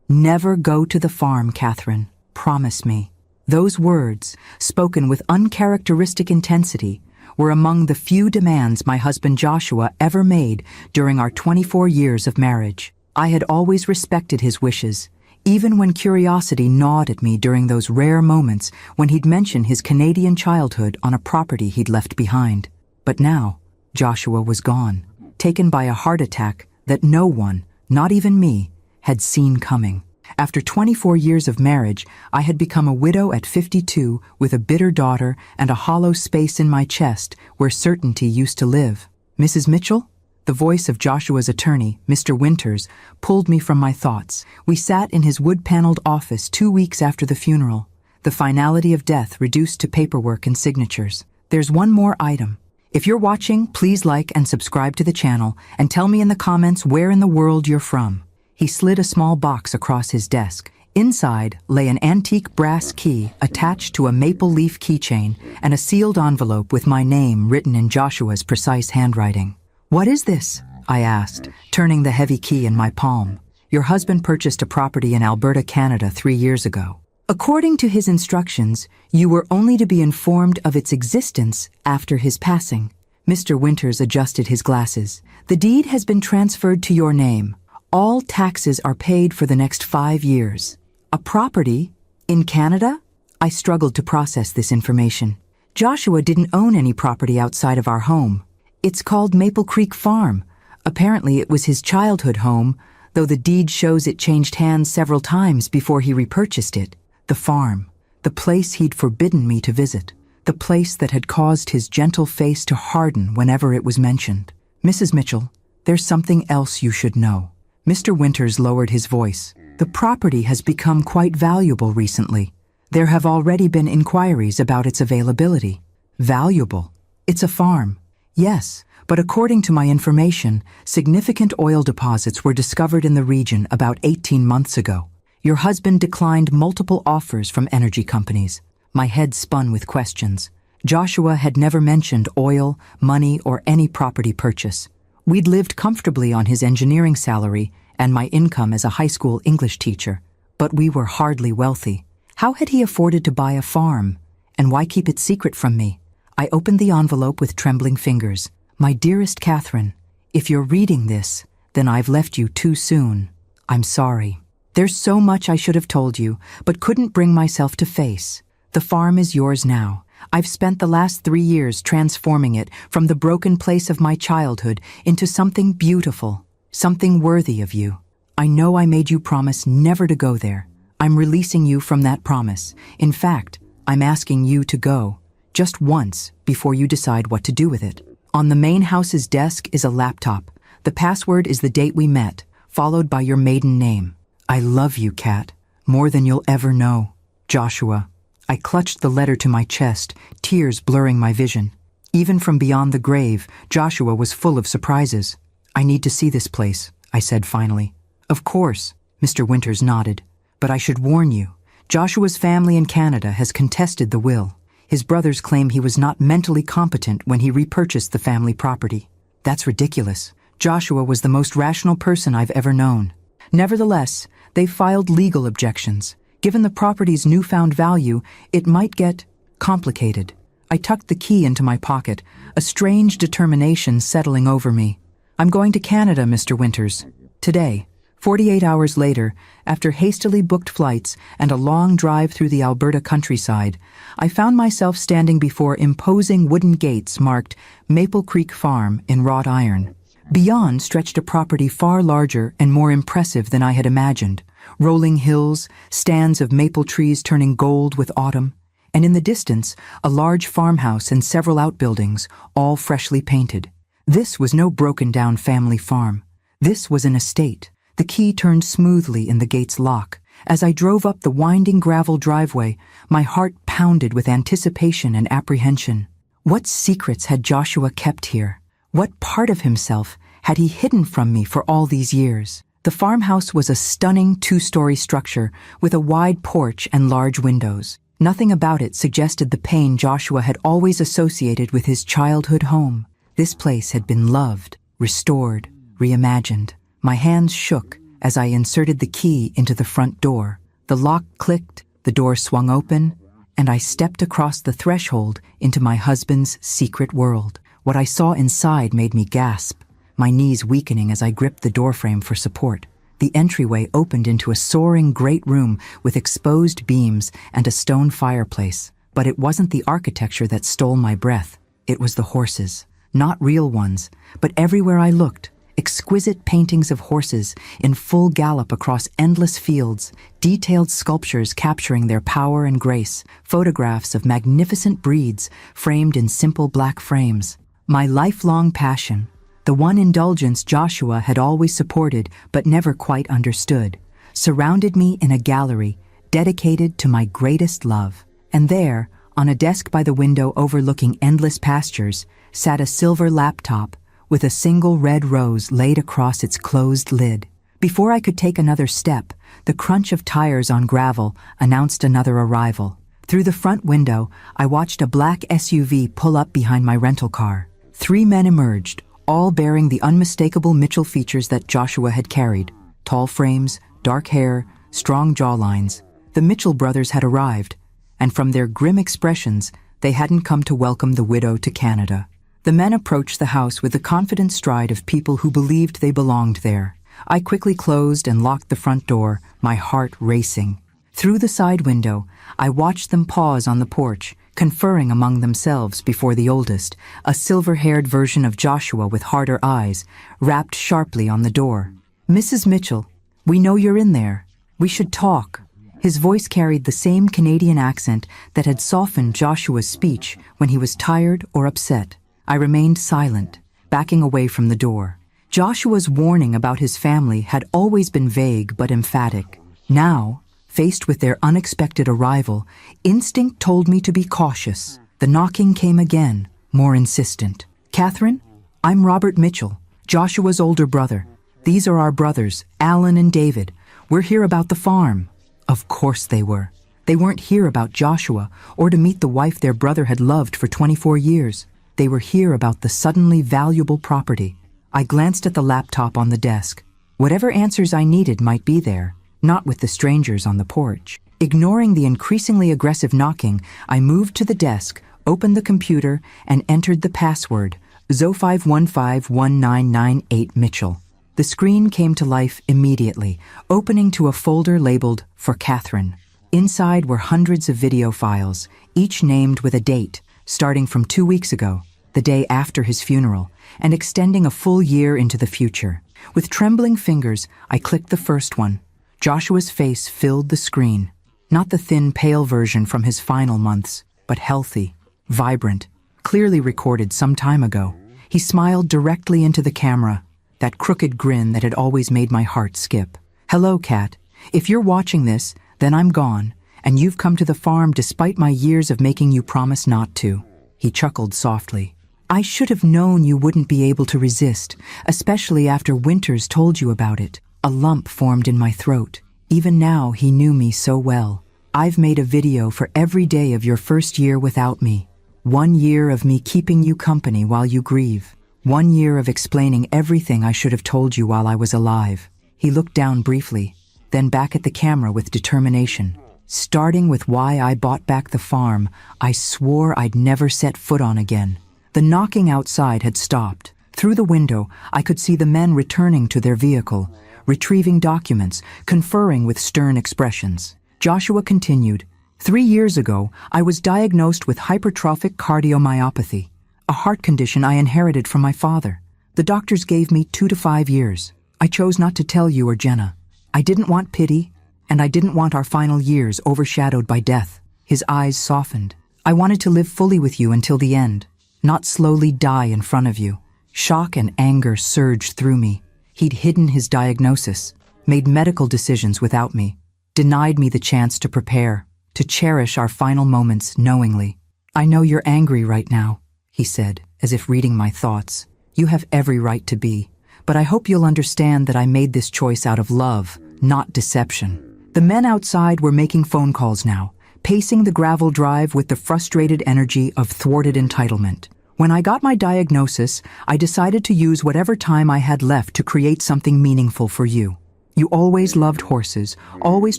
"Never go to the farm, Catherine. Promise me." Those words, spoken with uncharacteristic intensity, were among the few demands my husband Joshua ever made during our 24 years of marriage. I had always respected his wishes, even when curiosity gnawed at me during those rare moments when he'd mention his Canadian childhood on a property he'd left behind. But now, Joshua was gone, taken by a heart attack that no one, not even me, had seen coming. After 24 years of marriage, I had become a widow at 52 with a bitter daughter and a hollow space in my chest where certainty used to live. "Mrs. Mitchell?" The voice of Joshua's attorney, Mr. Winters, pulled me from my thoughts. We sat in his wood-paneled office 2 weeks after the funeral, the finality of death reduced to paperwork and signatures. "There's one more item. If you're watching, please like and subscribe to the channel and tell me in the comments where in the world you're from." He slid a small box across his desk. Inside lay an antique brass key attached to a maple leaf keychain and a sealed envelope with my name written in Joshua's precise handwriting. "What is this?" I asked, turning the heavy key in my palm. "Your husband purchased a property in Alberta, Canada 3 years ago. According to his instructions, you were only to be informed of its existence after his passing." Mr. Winters adjusted his glasses. "The deed has been transferred to your name. All taxes are paid for the next 5 years. A property? In Canada?" I struggled to process this information. Joshua didn't own any property outside of our home. "It's called Maple Creek Farm. Apparently it was his childhood home, though the deed shows it changed hands several times before he repurchased it. The farm, the place he'd forbidden me to visit, the place that had caused his gentle face to harden whenever it was mentioned. Mrs. Mitchell, there's something else you should know." Mr. Winters lowered his voice. "The property has become quite valuable recently. There have already been inquiries about its availability." "Valuable? It's a farm." "Yes, but according to my information, significant oil deposits were discovered in the region about 18 months ago. Your husband declined multiple offers from energy companies." My head spun with questions. Joshua had never mentioned oil, money, or any property purchase. We'd lived comfortably on his engineering salary and my income as a high school English teacher, but we were hardly wealthy. How had he afforded to buy a farm? And why keep it secret from me? I opened the envelope with trembling fingers. "My dearest Catherine, if you're reading this, then I've left you too soon. I'm sorry. There's so much I should have told you, but couldn't bring myself to face. The farm is yours now. I've spent the last 3 years transforming it from the broken place of my childhood into something beautiful, something worthy of you. I know I made you promise never to go there. I'm releasing you from that promise. In fact, I'm asking you to go, just once, before you decide what to do with it. On the main house's desk is a laptop. The password is the date we met, followed by your maiden name. I love you, Kat, more than you'll ever know. Joshua." I clutched the letter to my chest, tears blurring my vision. Even from beyond the grave, Joshua was full of surprises. "I need to see this place," I said finally. "Of course," Mr. Winters nodded. "But I should warn you, Joshua's family in Canada has contested the will. His brothers claim he was not mentally competent when he repurchased the family property. That's ridiculous. Joshua was the most rational person I've ever known. Nevertheless, they've filed legal objections. Given the property's newfound value, it might get complicated." I tucked the key into my pocket, a strange determination settling over me. "I'm going to Canada, Mr. Winters. Today." 48 hours later, after hastily booked flights and a long drive through the Alberta countryside, I found myself standing before imposing wooden gates marked Maple Creek Farm in wrought iron. Beyond stretched a property far larger and more impressive than I had imagined. Rolling hills, stands of maple trees turning gold with autumn, and in the distance, a large farmhouse and several outbuildings, all freshly painted. This was no broken-down family farm. This was an estate. The key turned smoothly in the gate's lock. As I drove up the winding gravel driveway, my heart pounded with anticipation and apprehension. What secrets had Joshua kept here? What part of himself had he hidden from me for all these years? The farmhouse was a stunning 2-story structure with a wide porch and large windows. Nothing about it suggested the pain Joshua had always associated with his childhood home. This place had been loved, restored, reimagined. My hands shook as I inserted the key into the front door. The lock clicked, the door swung open, and I stepped across the threshold into my husband's secret world. What I saw inside made me gasp, my knees weakening as I gripped the doorframe for support. The entryway opened into a soaring great room with exposed beams and a stone fireplace. But it wasn't the architecture that stole my breath. It was the horses. Not real ones, but everywhere I looked, exquisite paintings of horses in full gallop across endless fields, detailed sculptures capturing their power and grace, photographs of magnificent breeds framed in simple black frames. My lifelong passion, the one indulgence Joshua had always supported but never quite understood, surrounded me in a gallery dedicated to my greatest love. And there, on a desk by the window overlooking endless pastures, sat a silver laptop with a single red rose laid across its closed lid. Before I could take another step, the crunch of tires on gravel announced another arrival. Through the front window, I watched a black SUV pull up behind my rental car. 3 men emerged, all bearing the unmistakable Mitchell features that Joshua had carried. Tall frames, dark hair, strong jawlines. The Mitchell brothers had arrived, and from their grim expressions, they hadn't come to welcome the widow to Canada. The men approached the house with the confident stride of people who believed they belonged there. I quickly closed and locked the front door, my heart racing. Through the side window, I watched them pause on the porch, conferring among themselves before the oldest, a silver-haired version of Joshua with harder eyes, rapped sharply on the door. "Mrs. Mitchell, we know you're in there. We should talk." His voice carried the same Canadian accent that had softened Joshua's speech when he was tired or upset. I remained silent, backing away from the door. Joshua's warning about his family had always been vague but emphatic. Now, faced with their unexpected arrival, instinct told me to be cautious. The knocking came again, more insistent. "Catherine, I'm Robert Mitchell, Joshua's older brother. These are our brothers, Alan and David. We're here about the farm." Of course they were. They weren't here about Joshua or to meet the wife their brother had loved for 24 years. They were here about the suddenly valuable property. I glanced at the laptop on the desk. Whatever answers I needed might be there, not with the strangers on the porch. Ignoring the increasingly aggressive knocking, I moved to the desk, opened the computer, and entered the password, Zo5151998 Mitchell. The screen came to life immediately, opening to a folder labeled "For Catherine." Inside were hundreds of video files, each named with a date, starting from 2 weeks ago, the day after his funeral, and extending a full year into the future. With trembling fingers, I clicked the first one. Joshua's face filled the screen. Not the thin, pale version from his final months, but healthy, vibrant, clearly recorded some time ago. He smiled directly into the camera, that crooked grin that had always made my heart skip. "Hello, Kat. If you're watching this, then I'm gone, and you've come to the farm despite my years of making you promise not to." He chuckled softly. "I should have known you wouldn't be able to resist, especially after Winters told you about it." A lump formed in my throat. Even now, he knew me so well. "I've made a video for every day of your first year without me. 1 year of me keeping you company while you grieve. 1 year of explaining everything I should have told you while I was alive." He looked down briefly, then back at the camera with determination. "Starting with why I bought back the farm, I swore I'd never set foot on again." The knocking outside had stopped. Through the window, I could see the men returning to their vehicle, retrieving documents, conferring with stern expressions. Joshua continued, 3 years ago, I was diagnosed with hypertrophic cardiomyopathy, a heart condition I inherited from my father. The doctors gave me 2 to 5 years. I chose not to tell you or Jenna. I didn't want pity, and I didn't want our final years overshadowed by death." His eyes softened. "I wanted to live fully with you until the end, not slowly die in front of you." Shock and anger surged through me. He'd hidden his diagnosis, made medical decisions without me, denied me the chance to prepare, to cherish our final moments knowingly. "I know you're angry right now," he said, as if reading my thoughts. "You have every right to be, but I hope you'll understand that I made this choice out of love, not deception." The men outside were making phone calls now, pacing the gravel drive with the frustrated energy of thwarted entitlement. When I got my diagnosis, I decided to use whatever time I had left to create something meaningful for you. You always loved horses, always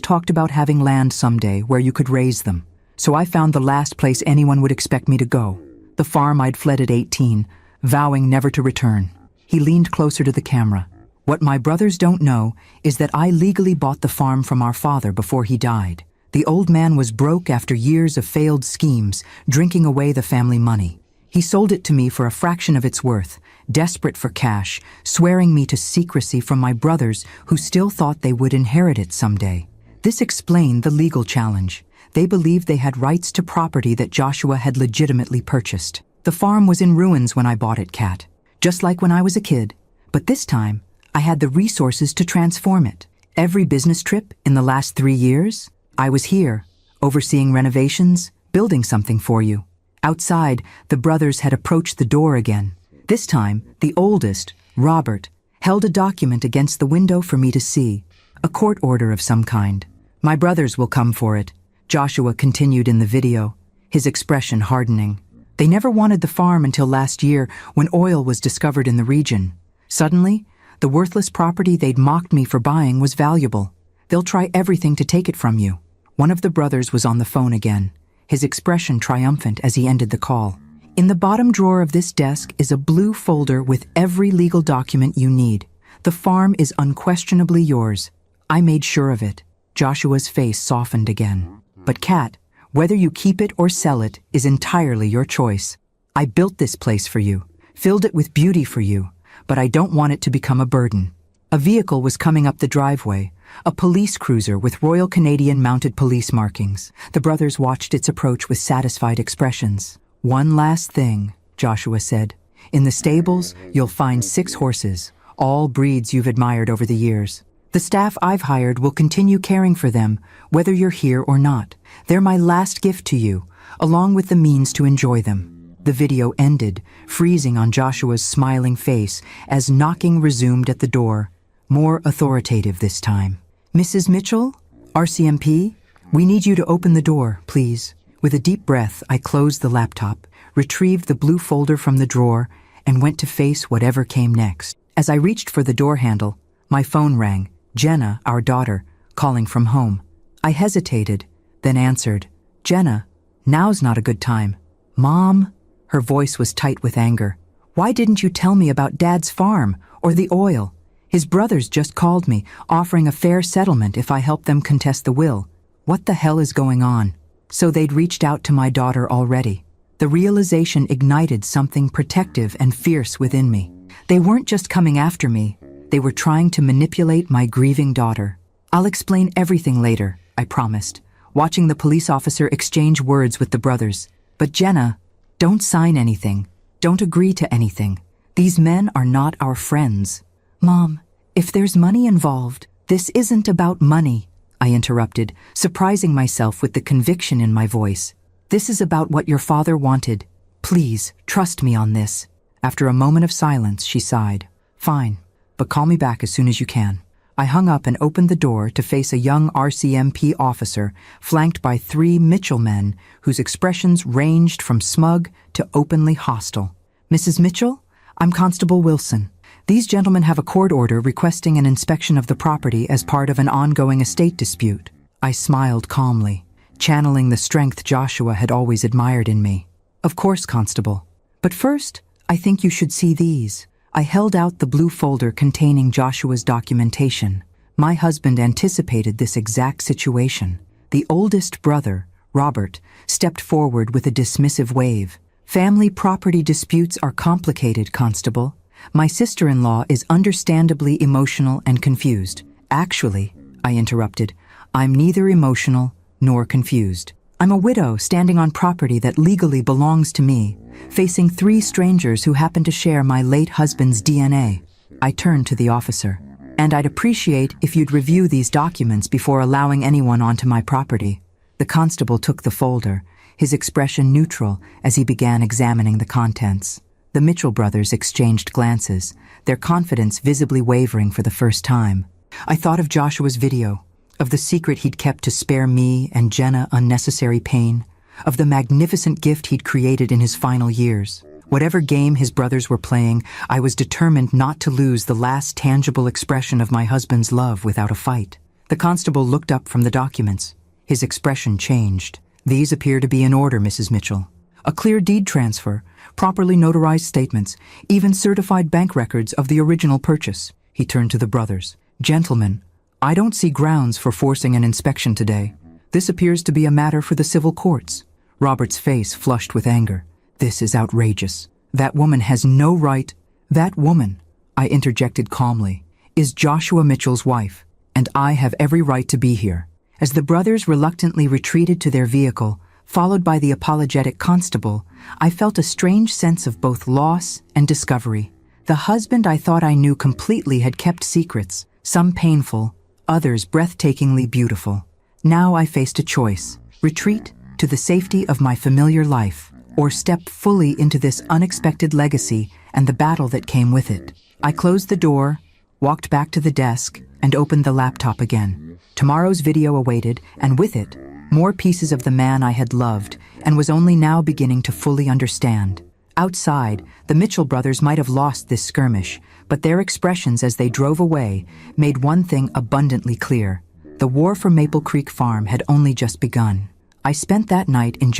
talked about having land someday where you could raise them. So I found the last place anyone would expect me to go. The farm I'd fled at 18, vowing never to return. He leaned closer to the camera. What my brothers don't know is that I legally bought the farm from our father before he died. The old man was broke after years of failed schemes, drinking away the family money. He sold it to me for a fraction of its worth, desperate for cash, swearing me to secrecy from my brothers who still thought they would inherit it someday. This explained the legal challenge. They believed they had rights to property that Joshua had legitimately purchased. The farm was in ruins when I bought it, Kat, just like when I was a kid. But this time, I had the resources to transform it. Every business trip in the last 3 years, I was here, overseeing renovations, building something for you. Outside, the brothers had approached the door again. This time, the oldest, Robert, held a document against the window for me to see, a court order of some kind. My brothers will come for it, Joshua continued in the video, his expression hardening. They never wanted the farm until last year when oil was discovered in the region. Suddenly, the worthless property they'd mocked me for buying was valuable. They'll try everything to take it from you. One of the brothers was on the phone again, his expression triumphant as he ended the call. In the bottom drawer of this desk is a blue folder with every legal document you need. The farm is unquestionably yours. I made sure of it. Joshua's face softened again. But Kat, whether you keep it or sell it is entirely your choice. I built this place for you, filled it with beauty for you, but I don't want it to become a burden. A vehicle was coming up the driveway, a police cruiser with Royal Canadian Mounted Police markings. The brothers watched its approach with satisfied expressions. One last thing, Joshua said. In the stables, you'll find 6 horses, all breeds you've admired over the years. The staff I've hired will continue caring for them, whether you're here or not. They're my last gift to you, along with the means to enjoy them. The video ended, freezing on Joshua's smiling face as knocking resumed at the door, more authoritative this time. Mrs. Mitchell, RCMP, we need you to open the door, please. With a deep breath, I closed the laptop, retrieved the blue folder from the drawer, and went to face whatever came next. As I reached for the door handle, my phone rang. Jenna, our daughter, calling from home. I hesitated, then answered. Jenna, now's not a good time. Mom? Her voice was tight with anger. Why didn't you tell me about Dad's farm or the oil? His brothers just called me, offering a fair settlement if I helped them contest the will. What the hell is going on? So they'd reached out to my daughter already. The realization ignited something protective and fierce within me. They weren't just coming after me. They were trying to manipulate my grieving daughter. I'll explain everything later, I promised, watching the police officer exchange words with the brothers. But Jenna, don't sign anything. Don't agree to anything. These men are not our friends. Mom, if there's money involved, this isn't about money, I interrupted, surprising myself with the conviction in my voice. This is about what your father wanted. Please, trust me on this. After a moment of silence, she sighed. Fine. But call me back as soon as you can. I hung up and opened the door to face a young RCMP officer flanked by 3 Mitchell men whose expressions ranged from smug to openly hostile. Mrs. Mitchell, I'm Constable Wilson. These gentlemen have a court order requesting an inspection of the property as part of an ongoing estate dispute. I smiled calmly, channeling the strength Joshua had always admired in me. Of course, Constable. But first, I think you should see these. I held out the blue folder containing Joshua's documentation. My husband anticipated this exact situation. The oldest brother, Robert, stepped forward with a dismissive wave. Family property disputes are complicated, Constable. My sister-in-law is understandably emotional and confused. Actually, I interrupted, I'm neither emotional nor confused. I'm a widow standing on property that legally belongs to me, facing 3 strangers who happen to share my late husband's DNA. I turned to the officer. And I'd appreciate if you'd review these documents before allowing anyone onto my property. The constable took the folder, his expression neutral as he began examining the contents. The Mitchell brothers exchanged glances, their confidence visibly wavering for the first time. I thought of Joshua's video, of the secret he'd kept to spare me and Jenna unnecessary pain, of the magnificent gift he'd created in his final years. Whatever game his brothers were playing, I was determined not to lose the last tangible expression of my husband's love without a fight. The constable looked up from the documents. His expression changed. "These appear to be in order, Mrs. Mitchell. A clear deed transfer, properly notarized statements, even certified bank records of the original purchase." He turned to the brothers. "Gentlemen, I don't see grounds for forcing an inspection today. This appears to be a matter for the civil courts." Robert's face flushed with anger. "This is outrageous. That woman has no right—" "That woman," I interjected calmly, "is Joshua Mitchell's wife, and I have every right to be here." As the brothers reluctantly retreated to their vehicle, followed by the apologetic constable, I felt a strange sense of both loss and discovery. The husband I thought I knew completely had kept secrets, some painful, others breathtakingly beautiful. Now I faced a choice: retreat to the safety of my familiar life, or step fully into this unexpected legacy and the battle that came with it. I closed the door, walked back to the desk, and opened the laptop again. Tomorrow's video awaited, and with it, more pieces of the man I had loved and was only now beginning to fully understand. Outside, the Mitchell brothers might have lost this skirmish, but their expressions as they drove away made one thing abundantly clear. The war for Maple Creek Farm had only just begun. I spent that night in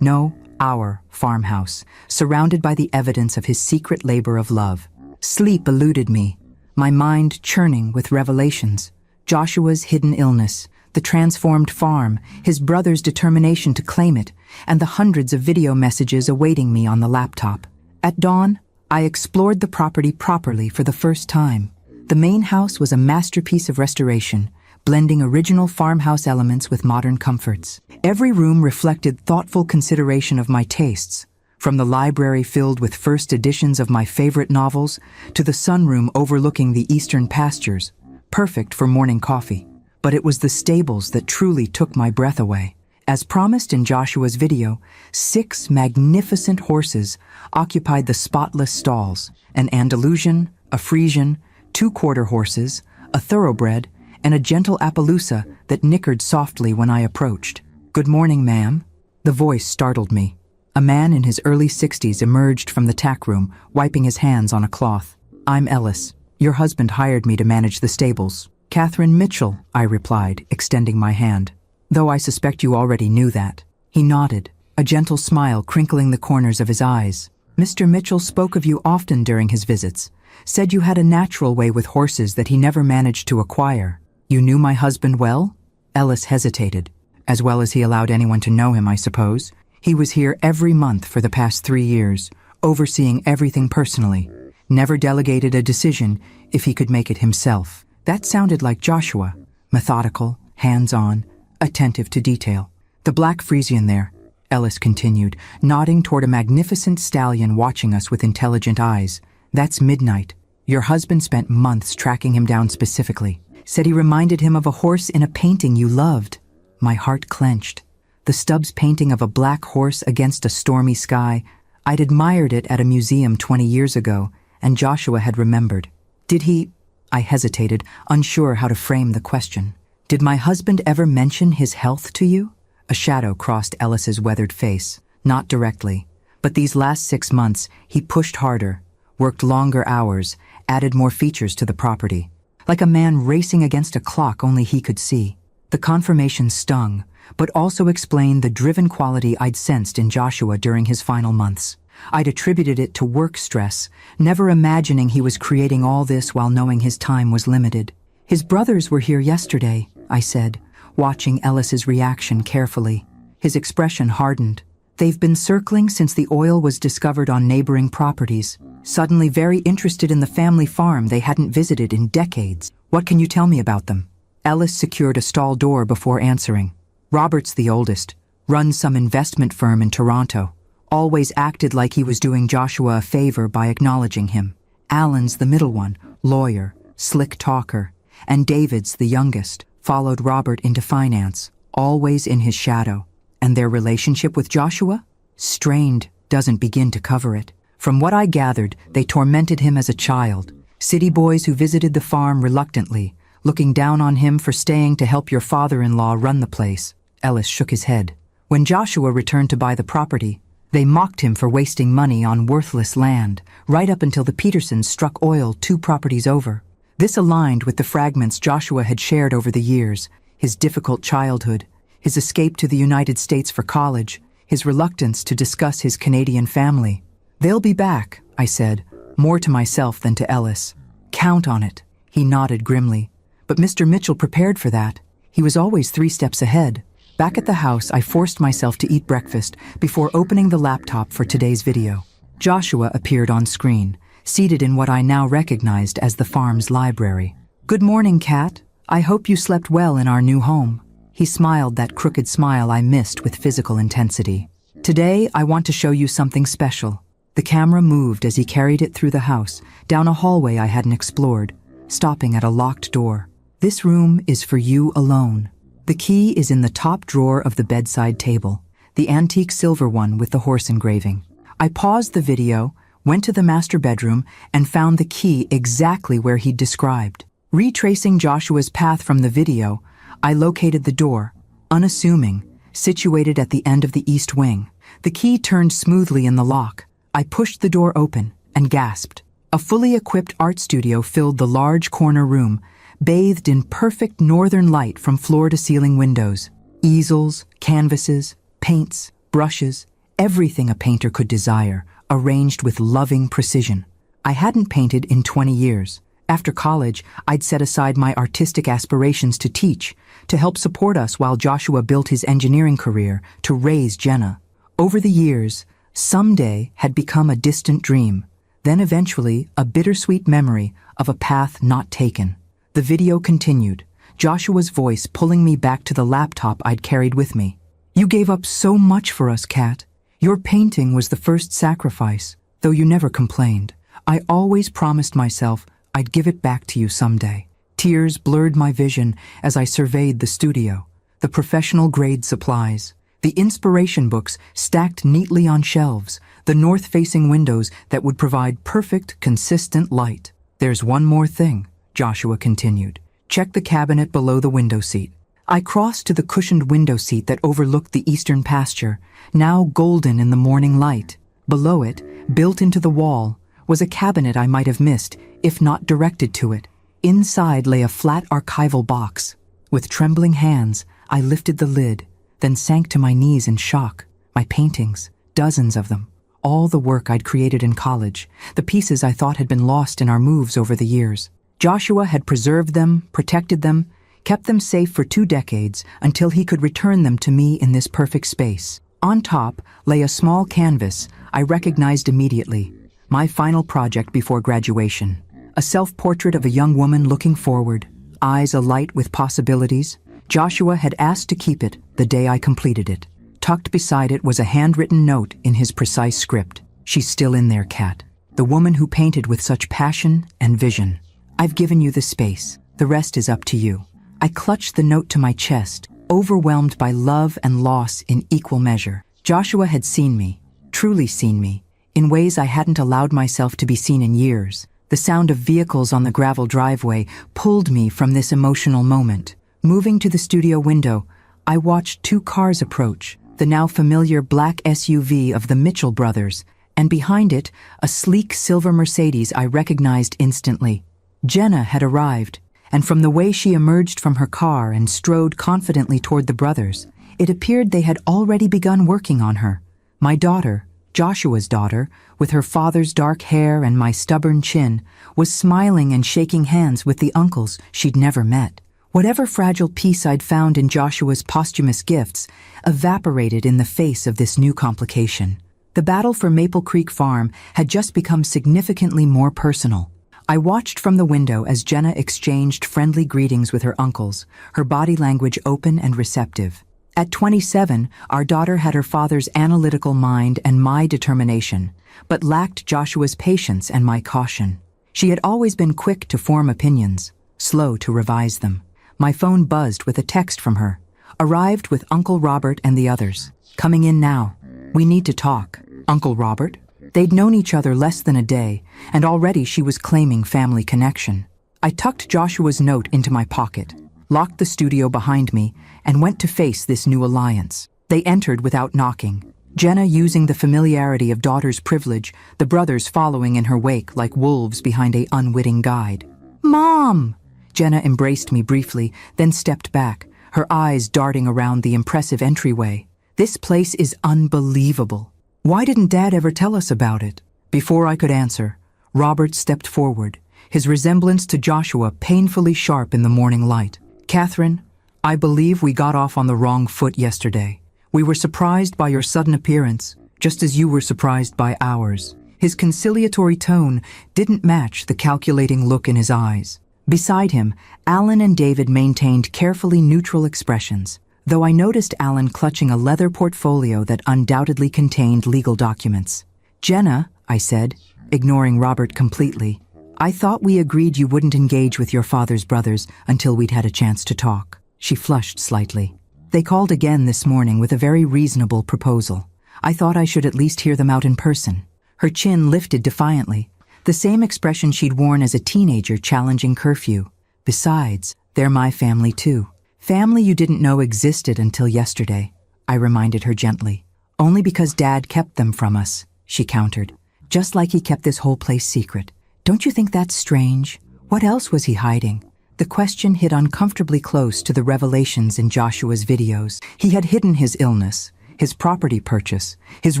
our farmhouse, surrounded by the evidence of his secret labor of love. Sleep eluded me, my mind churning with revelations. Joshua's hidden illness, the transformed farm, his brother's determination to claim it, and the hundreds of video messages awaiting me on the laptop. At dawn, I explored the property properly for the first time. The main house was a masterpiece of restoration, blending original farmhouse elements with modern comforts. Every room reflected thoughtful consideration of my tastes, from the library filled with first editions of my favorite novels to the sunroom overlooking the eastern pastures, perfect for morning coffee. But it was the stables that truly took my breath away. As promised in Joshua's video, 6 magnificent horses occupied the spotless stalls: an Andalusian, a Frisian, 2 quarter horses, a thoroughbred, and a gentle Appaloosa that nickered softly when I approached. "Good morning, ma'am." The voice startled me. A man in his early 60s emerged from the tack room, wiping his hands on a cloth. "I'm Ellis. Your husband hired me to manage the stables." "Catherine Mitchell," I replied, extending my hand. "Though I suspect you already knew that." He nodded, a gentle smile crinkling the corners of his eyes. "Mr. Mitchell spoke of you often during his visits, said you had a natural way with horses that he never managed to acquire." "You knew my husband well?" Ellis hesitated. "As well as he allowed anyone to know him, I suppose. He was here every month for the past 3 years, overseeing everything personally. Never delegated a decision if he could make it himself." That sounded like Joshua, methodical, hands-on, attentive to detail. "The black Frisian there," Ellis continued, nodding toward a magnificent stallion watching us with intelligent eyes. "That's Midnight. Your husband spent months tracking him down specifically. Said he reminded him of a horse in a painting you loved." My heart clenched. The Stubbs painting of a black horse against a stormy sky. I'd admired it at a museum 20 years ago, and Joshua had remembered. "Did he—" I hesitated, unsure how to frame the question. "Did my husband ever mention his health to you?" A shadow crossed Ellis's weathered face. "Not directly. But these last 6 months, he pushed harder, worked longer hours, added more features to the property. Like a man racing against a clock only he could see." The confirmation stung, but also explained the driven quality I'd sensed in Joshua during his final months. I'd attributed it to work stress, never imagining he was creating all this while knowing his time was limited. "His brothers were here yesterday," I said, watching Ellis's reaction carefully. His expression hardened. "They've been circling since the oil was discovered on neighboring properties, suddenly very interested in the family farm they hadn't visited in decades. What can you tell me about them?" Ellis secured a stall door before answering. "Robert's the oldest, runs some investment firm in Toronto. Always acted like he was doing Joshua a favor by acknowledging him. Alan's the middle one, lawyer, slick talker, and David's the youngest, followed Robert into finance, always in his shadow. And their relationship with Joshua? Strained doesn't begin to cover it. From what I gathered, they tormented him as a child. City boys who visited the farm reluctantly, looking down on him for staying to help your father-in-law run the place." Ellis shook his head. "When Joshua returned to buy the property, They mocked him for wasting money on worthless land, right up until the Petersons struck oil 2 properties over. This aligned with the fragments Joshua had shared over the years: his difficult childhood, his escape to the United States for college, his reluctance to discuss his Canadian family. "They'll be back," I said, more to myself than to Ellis. "Count on it." He nodded grimly. But Mr. Mitchell prepared for that. He was always 3 steps ahead. Back at the house, I forced myself to eat breakfast before opening the laptop for today's video. Joshua appeared on screen, seated in what I now recognized as the farm's library. "Good morning, Kat. I hope you slept well in our new home." He smiled that crooked smile I missed with physical intensity. "Today, I want to show you something special." The camera moved as he carried it through the house, down a hallway I hadn't explored, stopping at a locked door. "This room is for you alone. The key is in the top drawer of the bedside table, the antique silver one with the horse engraving." I paused the video, went to the master bedroom, and found the key exactly where he'd described. Retracing Joshua's path from the video, I located the door, unassuming, situated at the end of the east wing. The key turned smoothly in the lock. I pushed the door open and gasped. A fully equipped art studio filled the large corner room, bathed in perfect northern light from floor-to-ceiling windows. Easels, canvases, paints, brushes, everything a painter could desire, arranged with loving precision. I hadn't painted in 20 years. After college, I'd set aside my artistic aspirations to teach, to help support us while Joshua built his engineering career, to raise Jenna. Over the years, someday had become a distant dream, then eventually a bittersweet memory of a path not taken. The video continued, Joshua's voice pulling me back to the laptop I'd carried with me. "You gave up so much for us, Kat. Your painting was the first sacrifice, though you never complained. I always promised myself I'd give it back to you someday." Tears blurred my vision as I surveyed the studio, the professional-grade supplies, the inspiration books stacked neatly on shelves, the north-facing windows that would provide perfect, consistent light. "There's one more thing," Joshua continued. "Check the cabinet below the window seat." I crossed to the cushioned window seat that overlooked the eastern pasture, now golden in the morning light. Below it, built into the wall, was a cabinet I might have missed, if not directed to it. Inside lay a flat archival box. With trembling hands, I lifted the lid, then sank to my knees in shock. My paintings, dozens of them, all the work I'd created in college, the pieces I thought had been lost in our moves over the years. Joshua had preserved them, protected them, kept them safe for 2 decades until he could return them to me in this perfect space. On top lay a small canvas I recognized immediately, my final project before graduation. A self-portrait of a young woman looking forward, eyes alight with possibilities. Joshua had asked to keep it the day I completed it. Tucked beside it was a handwritten note in his precise script. "She's still in there, Kat. The woman who painted with such passion and vision. I've given you the space. The rest is up to you." I clutched the note to my chest, overwhelmed by love and loss in equal measure. Joshua had seen me, truly seen me, in ways I hadn't allowed myself to be seen in years. The sound of vehicles on the gravel driveway pulled me from this emotional moment. Moving to the studio window, I watched 2 cars approach, the now familiar black SUV of the Mitchell brothers, and behind it, a sleek silver Mercedes I recognized instantly. Jenna had arrived, and from the way she emerged from her car and strode confidently toward the brothers, it appeared they had already begun working on her. My daughter, Joshua's daughter, with her father's dark hair and my stubborn chin, was smiling and shaking hands with the uncles she'd never met. Whatever fragile peace I'd found in Joshua's posthumous gifts evaporated in the face of this new complication. The battle for Maple Creek Farm had just become significantly more personal. I watched from the window as Jenna exchanged friendly greetings with her uncles, her body language open and receptive. At 27, our daughter had her father's analytical mind and my determination, but lacked Joshua's patience and my caution. She had always been quick to form opinions, slow to revise them. My phone buzzed with a text from her. "Arrived with Uncle Robert and the others. Coming in now. We need to talk." Uncle Robert? They'd known each other less than a day, and already she was claiming family connection. I tucked Joshua's note into my pocket, locked the studio behind me, and went to face this new alliance. They entered without knocking. Jenna using the familiarity of daughter's privilege, the brothers following in her wake like wolves behind a unwitting guide. "Mom!" Jenna embraced me briefly, then stepped back, her eyes darting around the impressive entryway. "This place is unbelievable. Why didn't Dad ever tell us about it?" Before I could answer, Robert stepped forward, his resemblance to Joshua painfully sharp in the morning light. "Catherine, I believe we got off on the wrong foot yesterday. We were surprised by your sudden appearance, just as you were surprised by ours." His conciliatory tone didn't match the calculating look in his eyes. Beside him, Alan and David maintained carefully neutral expressions, though I noticed Alan clutching a leather portfolio that undoubtedly contained legal documents. "Jenna," I said, ignoring Robert completely, "I thought we agreed you wouldn't engage with your father's brothers until we'd had a chance to talk." She flushed slightly. "They called again this morning with a very reasonable proposal. I thought I should at least hear them out in person." Her chin lifted defiantly, the same expression she'd worn as a teenager challenging curfew. "Besides, they're my family too. Family you didn't know existed until yesterday," I reminded her gently. "Only because Dad kept them from us," she countered. "Just like he kept this whole place secret. Don't you think that's strange? What else was he hiding?" The question hit uncomfortably close to the revelations in Joshua's videos. He had hidden his illness, his property purchase, his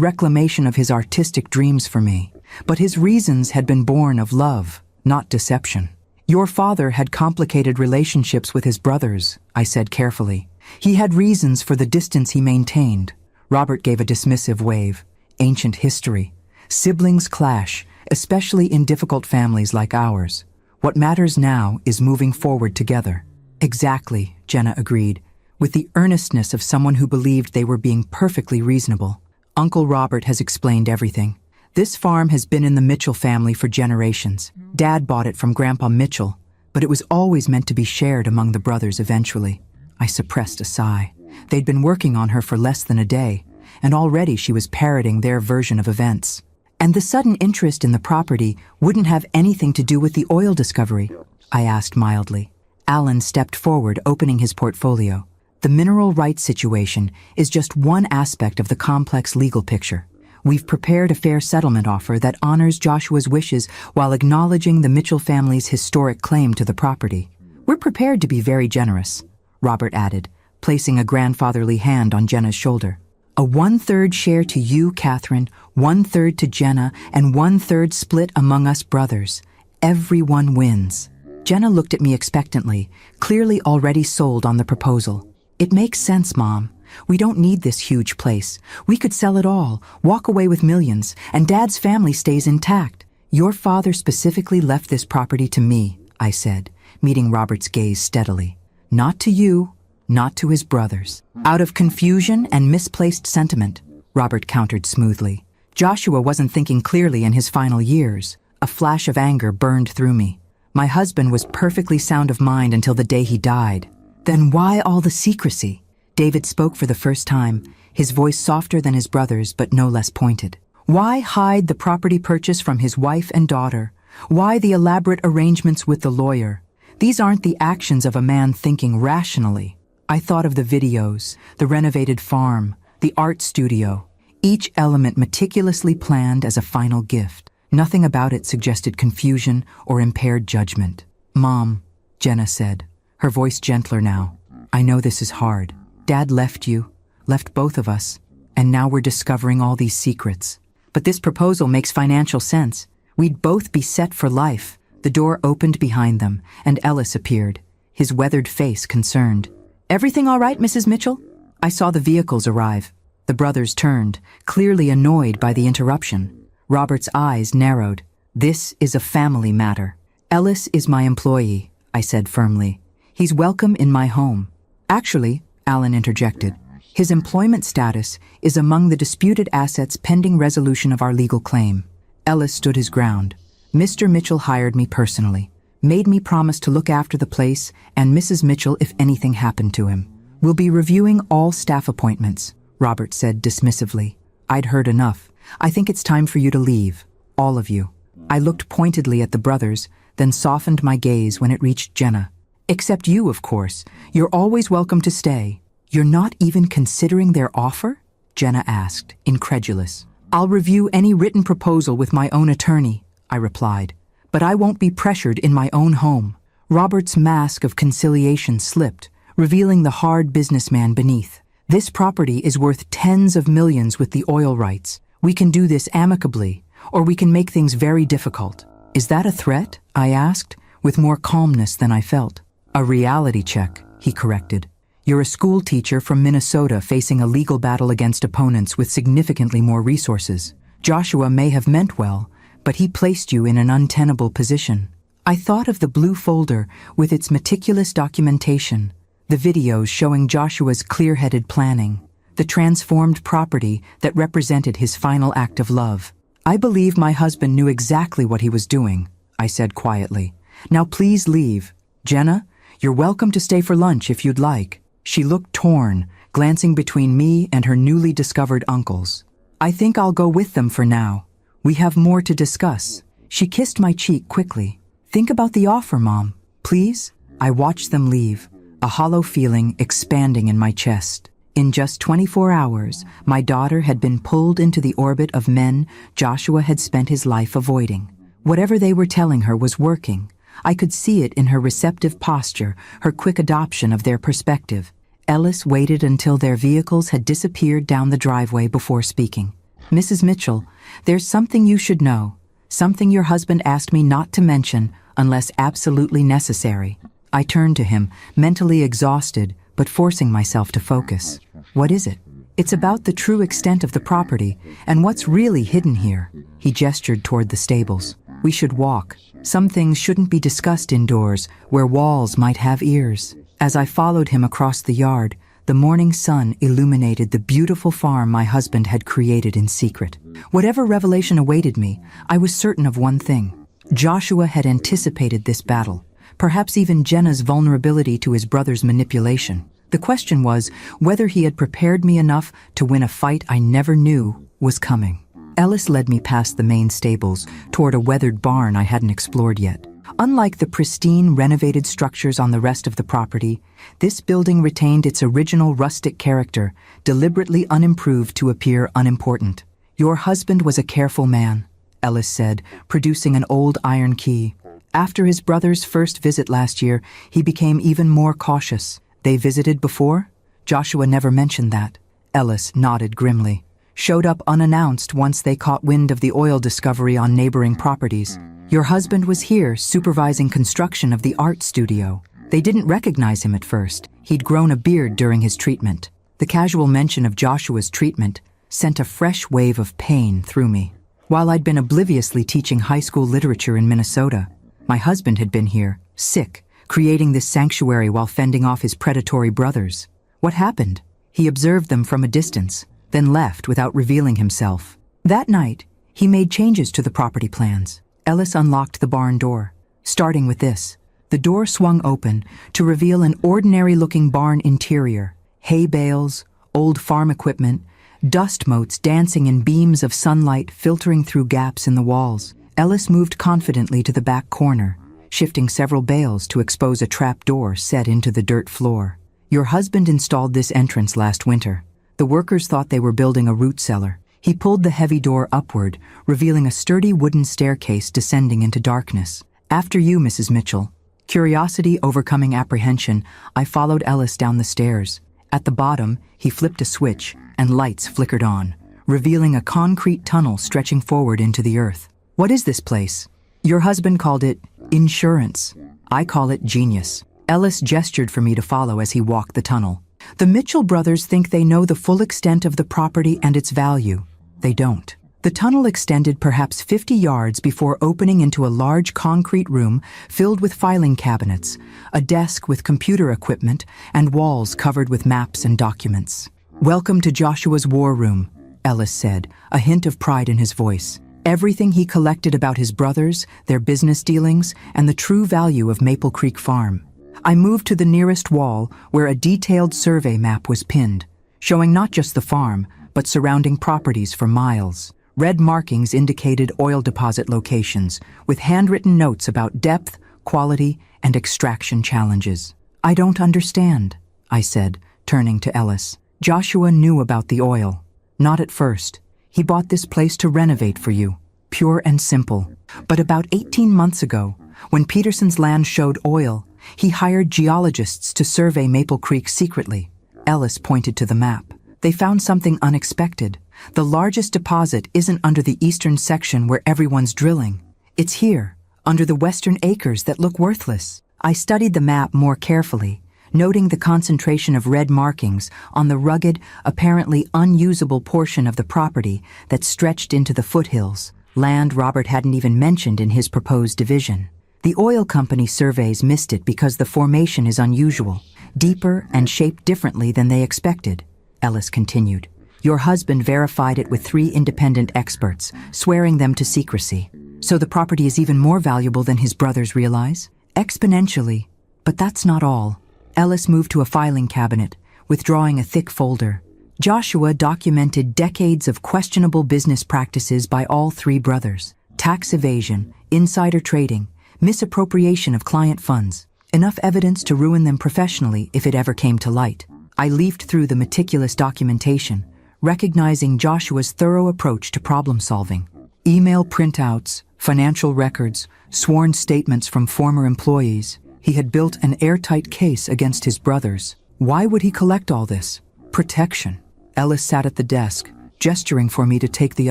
reclamation of his artistic dreams for me. But his reasons had been born of love, not deception. "Your father had complicated relationships with his brothers," I said carefully. "He had reasons for the distance he maintained." Robert gave a dismissive wave. "Ancient history. Siblings clash, especially in difficult families like ours. What matters now is moving forward together." "Exactly," Jenna agreed, with the earnestness of someone who believed they were being perfectly reasonable. "Uncle Robert has explained everything. This farm has been in the Mitchell family for generations. Dad bought it from Grandpa Mitchell, but it was always meant to be shared among the brothers eventually." I suppressed a sigh. They'd been working on her for less than a day, and already she was parroting their version of events. "And the sudden interest in the property wouldn't have anything to do with the oil discovery?" I asked mildly. Alan stepped forward, opening his portfolio. "The mineral rights situation is just one aspect of the complex legal picture. We've prepared a fair settlement offer that honors Joshua's wishes while acknowledging the Mitchell family's historic claim to the property. We're prepared to be very generous," Robert added, placing a grandfatherly hand on Jenna's shoulder. "A 1/3 share to you, Catherine, 1/3 to Jenna, and 1/3 split among us brothers. Everyone wins." Jenna looked at me expectantly, clearly already sold on the proposal. "It makes sense, Mom. We don't need this huge place. We could sell it all, walk away with millions, and Dad's family stays intact." "Your father specifically left this property to me," I said, meeting Robert's gaze steadily. "Not to you, not to his brothers." "Out of confusion and misplaced sentiment," Robert countered smoothly. "Joshua wasn't thinking clearly in his final years." A flash of anger burned through me. My husband was perfectly sound of mind until the day he died. "Then why all the secrecy?" David spoke for the first time, his voice softer than his brother's but no less pointed. "Why hide the property purchase from his wife and daughter? Why the elaborate arrangements with the lawyer? These aren't the actions of a man thinking rationally." I thought of the videos, the renovated farm, the art studio, each element meticulously planned as a final gift. Nothing about it suggested confusion or impaired judgment. "Mom," Jenna said, her voice gentler now, "I know this is hard. Dad left you, left both of us, and now we're discovering all these secrets. But this proposal makes financial sense. We'd both be set for life." The door opened behind them, and Ellis appeared, his weathered face concerned. "Everything all right, Mrs. Mitchell?" I saw the vehicles arrive. The brothers turned, clearly annoyed by the interruption. Robert's eyes narrowed. "This is a family matter. Ellis is my employee," I said firmly. "He's welcome in my home." "Actually," Alan interjected, "his employment status is among the disputed assets pending resolution of our legal claim." Ellis stood his ground. "Mr. Mitchell hired me personally, made me promise to look after the place and Mrs. Mitchell if anything happened to him. We'll be reviewing all staff appointments," Robert said dismissively. "I'd heard enough. I think it's time for you to leave. All of you." I looked pointedly at the brothers, then softened my gaze when it reached Jenna. "Except you, of course. You're always welcome to stay." "You're not even considering their offer?" Jenna asked, incredulous. I'll review any written proposal with my own attorney, I replied, but I won't be pressured in my own home. Robert's mask of conciliation slipped, revealing the hard businessman beneath. This property is worth tens of millions with the oil rights. We can do this amicably, or we can make things very difficult. Is that a threat? I asked, with more calmness than I felt. A reality check, he corrected. You're a school teacher from Minnesota facing a legal battle against opponents with significantly more resources. Joshua may have meant well, but he placed you in an untenable position. I thought of the blue folder with its meticulous documentation, the videos showing Joshua's clear-headed planning, the transformed property that represented his final act of love. I believe my husband knew exactly what he was doing, I said quietly. Now please leave. Jenna, you're welcome to stay for lunch if you'd like. She looked torn, glancing between me and her newly discovered uncles. I think I'll go with them for now. We have more to discuss. She kissed my cheek quickly. Think about the offer, Mom, please. I watched them leave, a hollow feeling expanding in my chest. In just 24 hours, my daughter had been pulled into the orbit of men Joshua had spent his life avoiding. Whatever they were telling her was working. I could see it in her receptive posture, her quick adoption of their perspective. Ellis waited until their vehicles had disappeared down the driveway before speaking. Mrs. Mitchell, there's something you should know. Something your husband asked me not to mention unless absolutely necessary. I turned to him, mentally exhausted, but forcing myself to focus. What is it? It's about the true extent of the property and what's really hidden here. He gestured toward the stables. We should walk. Some things shouldn't be discussed indoors, where walls might have ears. As I followed him across the yard, the morning sun illuminated the beautiful farm my husband had created in secret. Whatever revelation awaited me, I was certain of one thing. Joshua had anticipated this battle, perhaps even Jenna's vulnerability to his brother's manipulation. The question was whether he had prepared me enough to win a fight I never knew was coming. Ellis led me past the main stables, toward a weathered barn I hadn't explored yet. Unlike the pristine, renovated structures on the rest of the property, this building retained its original rustic character, deliberately unimproved to appear unimportant. Your husband was a careful man, Ellis said, producing an old iron key. After his brother's first visit last year, he became even more cautious. They visited before? Joshua never mentioned that. Ellis nodded grimly. Showed up unannounced once they caught wind of the oil discovery on neighboring properties. Your husband was here supervising construction of the art studio. They didn't recognize him at first. He'd grown a beard during his treatment. The casual mention of Joshua's treatment sent a fresh wave of pain through me. While I'd been obliviously teaching high school literature in Minnesota, my husband had been here, sick, creating this sanctuary while fending off his predatory brothers. What happened? He observed them from a distance, then left without revealing himself. That night, he made changes to the property plans. Ellis unlocked the barn door. Starting with this, the door swung open to reveal an ordinary-looking barn interior. Hay bales, old farm equipment, dust motes dancing in beams of sunlight filtering through gaps in the walls. Ellis moved confidently to the back corner, shifting several bales to expose a trap door set into the dirt floor. Your husband installed this entrance last winter. The workers thought they were building a root cellar. He pulled the heavy door upward, revealing a sturdy wooden staircase descending into darkness. After you, Mrs. Mitchell. Curiosity overcoming apprehension, I followed Ellis down the stairs. At the bottom, he flipped a switch, and lights flickered on, revealing a concrete tunnel stretching forward into the earth. What is this place? Your husband called it insurance. I call it genius. Ellis gestured for me to follow as he walked the tunnel. The Mitchell brothers think they know the full extent of the property and its value. They don't. The tunnel extended perhaps 50 yards before opening into a large concrete room filled with filing cabinets, a desk with computer equipment, and walls covered with maps and documents. Welcome to Joshua's war room, Ellis said, a hint of pride in his voice. Everything he collected about his brothers, their business dealings, and the true value of Maple Creek Farm. I moved to the nearest wall where a detailed survey map was pinned, showing not just the farm, but surrounding properties for miles. Red markings indicated oil deposit locations, with handwritten notes about depth, quality, and extraction challenges. I don't understand, I said, turning to Ellis. Joshua knew about the oil. Not at first. He bought this place to renovate for you. Pure and simple. But about 18 months ago, when Peterson's land showed oil, he hired geologists to survey Maple Creek secretly. Ellis pointed to the map. They found something unexpected. The largest deposit isn't under the eastern section where everyone's drilling. It's here, under the western acres that look worthless. I studied the map more carefully, noting the concentration of red markings on the rugged, apparently unusable portion of the property that stretched into the foothills, land Robert hadn't even mentioned in his proposed division. The oil company surveys missed it because the formation is unusual, deeper and shaped differently than they expected, Ellis continued. Your husband verified it with 3 independent experts, swearing them to secrecy. So the property is even more valuable than his brothers realize? Exponentially. But that's not all. Ellis moved to a filing cabinet, withdrawing a thick folder. Joshua documented decades of questionable business practices by all 3 brothers. Tax evasion, insider trading, misappropriation of client funds. Enough evidence to ruin them professionally if it ever came to light. I leafed through the meticulous documentation, recognizing Joshua's thorough approach to problem solving. Email printouts, financial records, sworn statements from former employees. He had built an airtight case against his brothers. Why would he collect all this? Protection. Ellis sat at the desk, gesturing for me to take the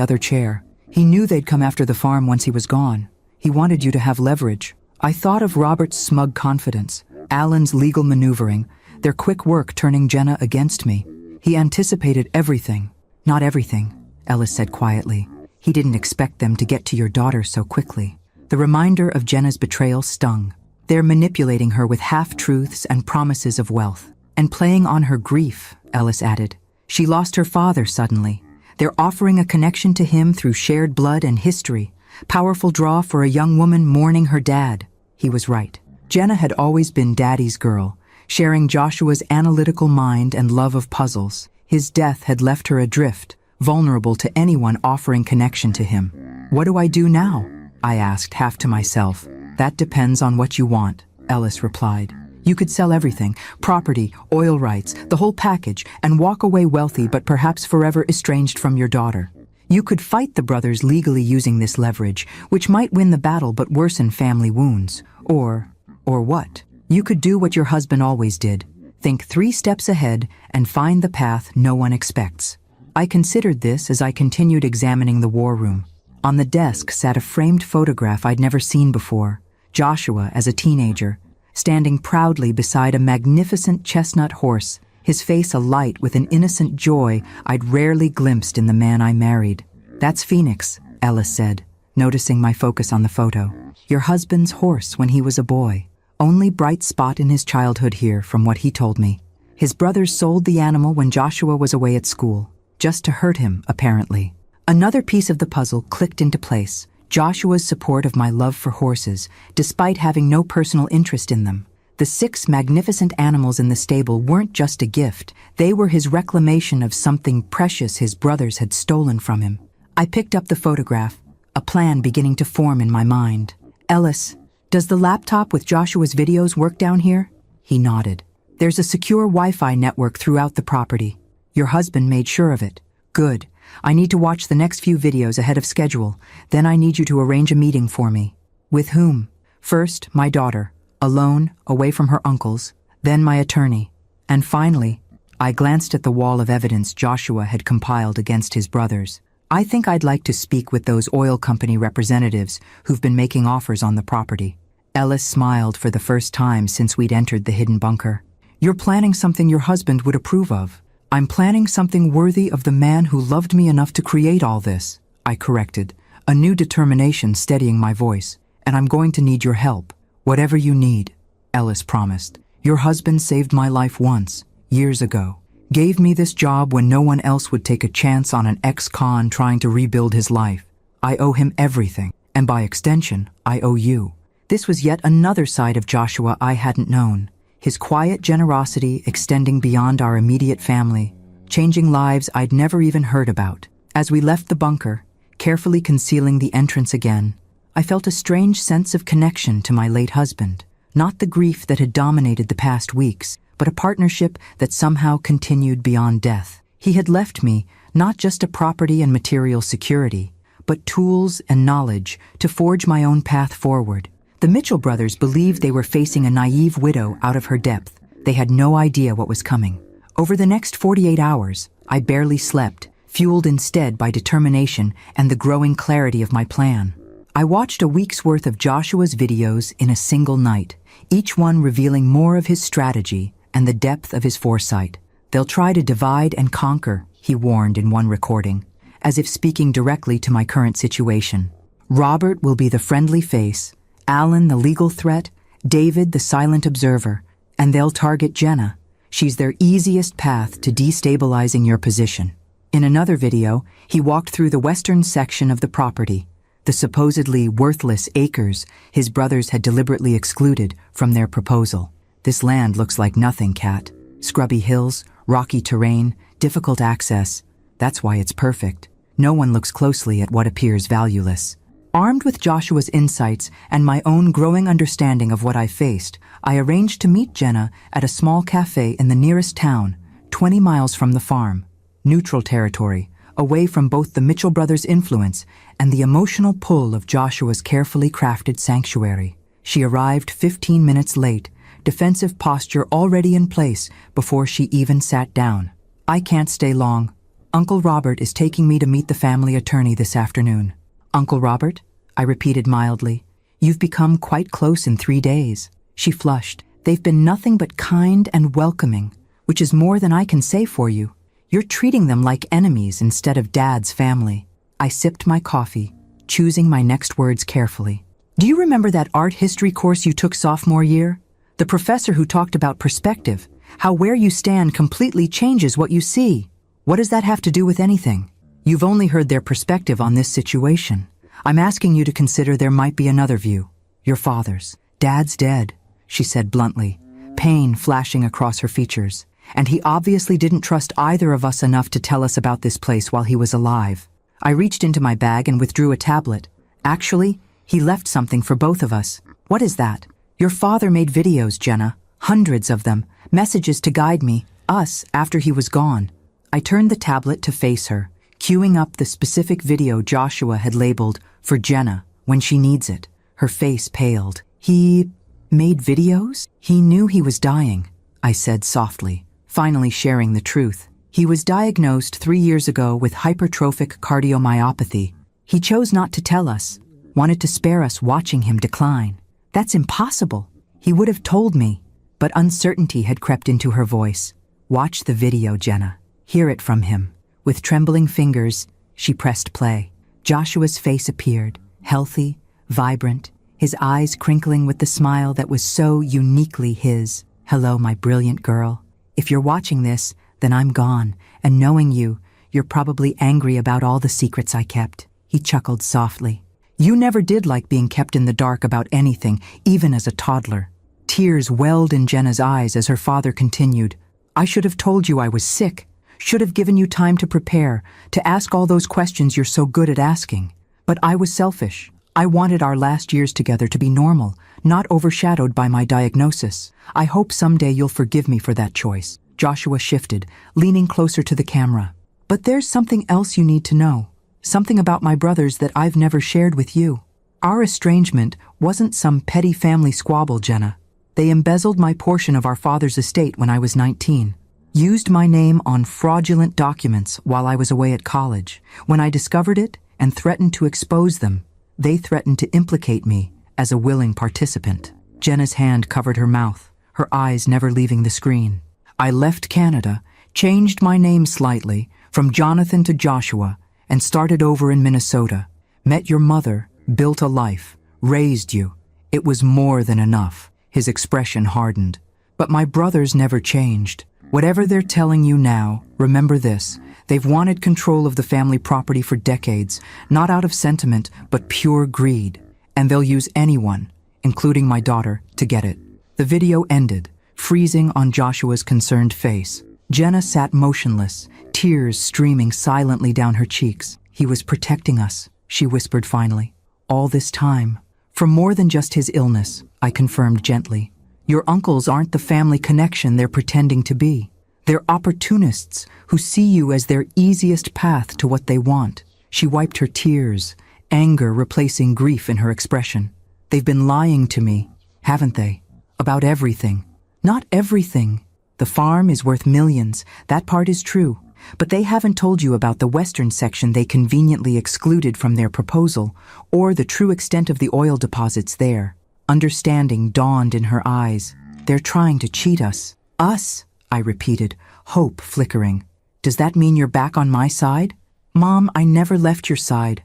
other chair. He knew they'd come after the farm once he was gone. He wanted you to have leverage. I thought of Robert's smug confidence, Alan's legal maneuvering, their quick work turning Jenna against me. He anticipated everything. Not everything, Ellis said quietly. He didn't expect them to get to your daughter so quickly. The reminder of Jenna's betrayal stung. They're manipulating her with half-truths and promises of wealth. And playing on her grief, Ellis added. She lost her father suddenly. They're offering a connection to him through shared blood and history. Powerful draw for a young woman mourning her dad. He was right. Jenna had always been Daddy's girl, sharing Joshua's analytical mind and love of puzzles. His death had left her adrift, vulnerable to anyone offering connection to him. What do I do now? I asked, half to myself. That depends on what you want, Ellis replied. You could sell everything, property, oil rights, the whole package, and walk away wealthy but perhaps forever estranged from your daughter. You could fight the brothers legally using this leverage, which might win the battle but worsen family wounds. Or what? You could do what your husband always did. Think 3 steps ahead and find the path no one expects. I considered this as I continued examining the war room. On the desk sat a framed photograph I'd never seen before. Joshua as a teenager, standing proudly beside a magnificent chestnut horse, his face alight with an innocent joy I'd rarely glimpsed in the man I married. That's Phoenix, Ellis said, noticing my focus on the photo. Your husband's horse when he was a boy. Only bright spot in his childhood here, from what he told me. His brothers sold the animal when Joshua was away at school, just to hurt him, apparently. Another piece of the puzzle clicked into place. Joshua's support of my love for horses, despite having no personal interest in them. The 6 magnificent animals in the stable weren't just a gift. They were his reclamation of something precious his brothers had stolen from him. I picked up the photograph, a plan beginning to form in my mind. Ellis, does the laptop with Joshua's videos work down here? He nodded. There's a secure Wi-Fi network throughout the property. Your husband made sure of it. Good. I need to watch the next few videos ahead of schedule. Then I need you to arrange a meeting for me. With whom? First, my daughter, alone, away from her uncles. Then my attorney. And finally, I glanced at the wall of evidence Joshua had compiled against his brothers. I think I'd like to speak with those oil company representatives who've been making offers on the property. Ellis smiled for the first time since we'd entered the hidden bunker. You're planning something your husband would approve of. I'm planning something worthy of the man who loved me enough to create all this, I corrected, a new determination steadying my voice. And I'm going to need your help. Whatever you need, Ellis promised. Your husband saved my life once, years ago. Gave me this job when no one else would take a chance on an ex-con trying to rebuild his life. I owe him everything, and by extension, I owe you. This was yet another side of Joshua I hadn't known. His quiet generosity extending beyond our immediate family, changing lives I'd never even heard about. As we left the bunker, carefully concealing the entrance again, I felt a strange sense of connection to my late husband. Not the grief that had dominated the past weeks, but a partnership that somehow continued beyond death. He had left me, not just a property and material security, but tools and knowledge to forge my own path forward. The Mitchell brothers believed they were facing a naive widow out of her depth. They had no idea what was coming. Over the next 48 hours, I barely slept, fueled instead by determination and the growing clarity of my plan. I watched a week's worth of Joshua's videos in a single night, each one revealing more of his strategy and the depth of his foresight. "They'll try to divide and conquer," he warned in one recording, as if speaking directly to my current situation. "Robert will be the friendly face, Alan the legal threat, David the silent observer, and they'll target Jenna. She's their easiest path to destabilizing your position." In another video, he walked through the western section of the property, the supposedly worthless acres his brothers had deliberately excluded from their proposal. "This land looks like nothing, Kat. Scrubby hills, rocky terrain, difficult access. That's why it's perfect. No one looks closely at what appears valueless." Armed with Joshua's insights and my own growing understanding of what I faced, I arranged to meet Jenna at a small cafe in the nearest town, 20 miles from the farm. Neutral territory, away from both the Mitchell brothers' influence and the emotional pull of Joshua's carefully crafted sanctuary. She arrived 15 minutes late, defensive posture already in place before she even sat down. "I can't stay long. Uncle Robert is taking me to meet the family attorney this afternoon." "Uncle Robert?" I repeated mildly. "You've become quite close in 3 days." She flushed. "They've been nothing but kind and welcoming, which is more than I can say for you. You're treating them like enemies instead of Dad's family." I sipped my coffee, choosing my next words carefully. "Do you remember that art history course you took sophomore year? The professor who talked about perspective, how where you stand completely changes what you see. What does that have to do with anything? You've only heard their perspective on this situation. I'm asking you to consider there might be another view. Your father's. Dad's dead," she said bluntly, pain flashing across her features. "And he obviously didn't trust either of us enough to tell us about this place while he was alive." I reached into my bag and withdrew a tablet. "Actually, he left something for both of us." "What is that?" "Your father made videos, Jenna. Hundreds of them. Messages to guide me, us, after he was gone." I turned the tablet to face her, queuing up the specific video Joshua had labeled "for Jenna, when she needs it." Her face paled. "He made videos?" "He knew he was dying," I said softly, finally sharing the truth. "He was diagnosed 3 years ago with hypertrophic cardiomyopathy. He chose not to tell us, wanted to spare us watching him decline." "That's impossible." "He would have told me." But uncertainty had crept into her voice. "Watch the video, Jenna. Hear it from him." With trembling fingers, she pressed play. Joshua's face appeared, healthy, vibrant, his eyes crinkling with the smile that was so uniquely his. "Hello, my brilliant girl. If you're watching this, then I'm gone, and knowing you, you're probably angry about all the secrets I kept." He chuckled softly. "You never did like being kept in the dark about anything, even as a toddler." Tears welled in Jenna's eyes as her father continued. "I should have told you I was sick, should have given you time to prepare, to ask all those questions you're so good at asking. But I was selfish. I wanted our last years together to be normal, not overshadowed by my diagnosis. I hope someday you'll forgive me for that choice." Joshua shifted, leaning closer to the camera. "But there's something else you need to know. Something about my brothers that I've never shared with you. Our estrangement wasn't some petty family squabble, Jenna. They embezzled my portion of our father's estate when I was 19. Used my name on fraudulent documents while I was away at college. When I discovered it and threatened to expose them, they threatened to implicate me as a willing participant." Jenna's hand covered her mouth, her eyes never leaving the screen. "I left Canada, changed my name slightly, from Jonathan to Joshua, and started over in Minnesota. Met your mother, built a life, raised you. It was more than enough." His expression hardened. "But my brothers never changed. Whatever they're telling you now, remember this. They've wanted control of the family property for decades, not out of sentiment, but pure greed. And they'll use anyone, including my daughter, to get it." The video ended, freezing on Joshua's concerned face. Jenna sat motionless, tears streaming silently down her cheeks. "He was protecting us," she whispered finally. "All this time. For more than just his illness," I confirmed gently. "Your uncles aren't the family connection they're pretending to be. They're opportunists who see you as their easiest path to what they want. She wiped her tears, anger replacing grief in her expression. They've been lying to me, haven't they? About everything. Not everything. The farm is worth millions, that part is true. But they haven't told you about the western section they conveniently excluded from their proposal, or the true extent of the oil deposits there. Understanding dawned in her eyes. They're trying to cheat us. Us, I repeated, hope flickering. Does that mean you're back on my side? Mom, I never left your side.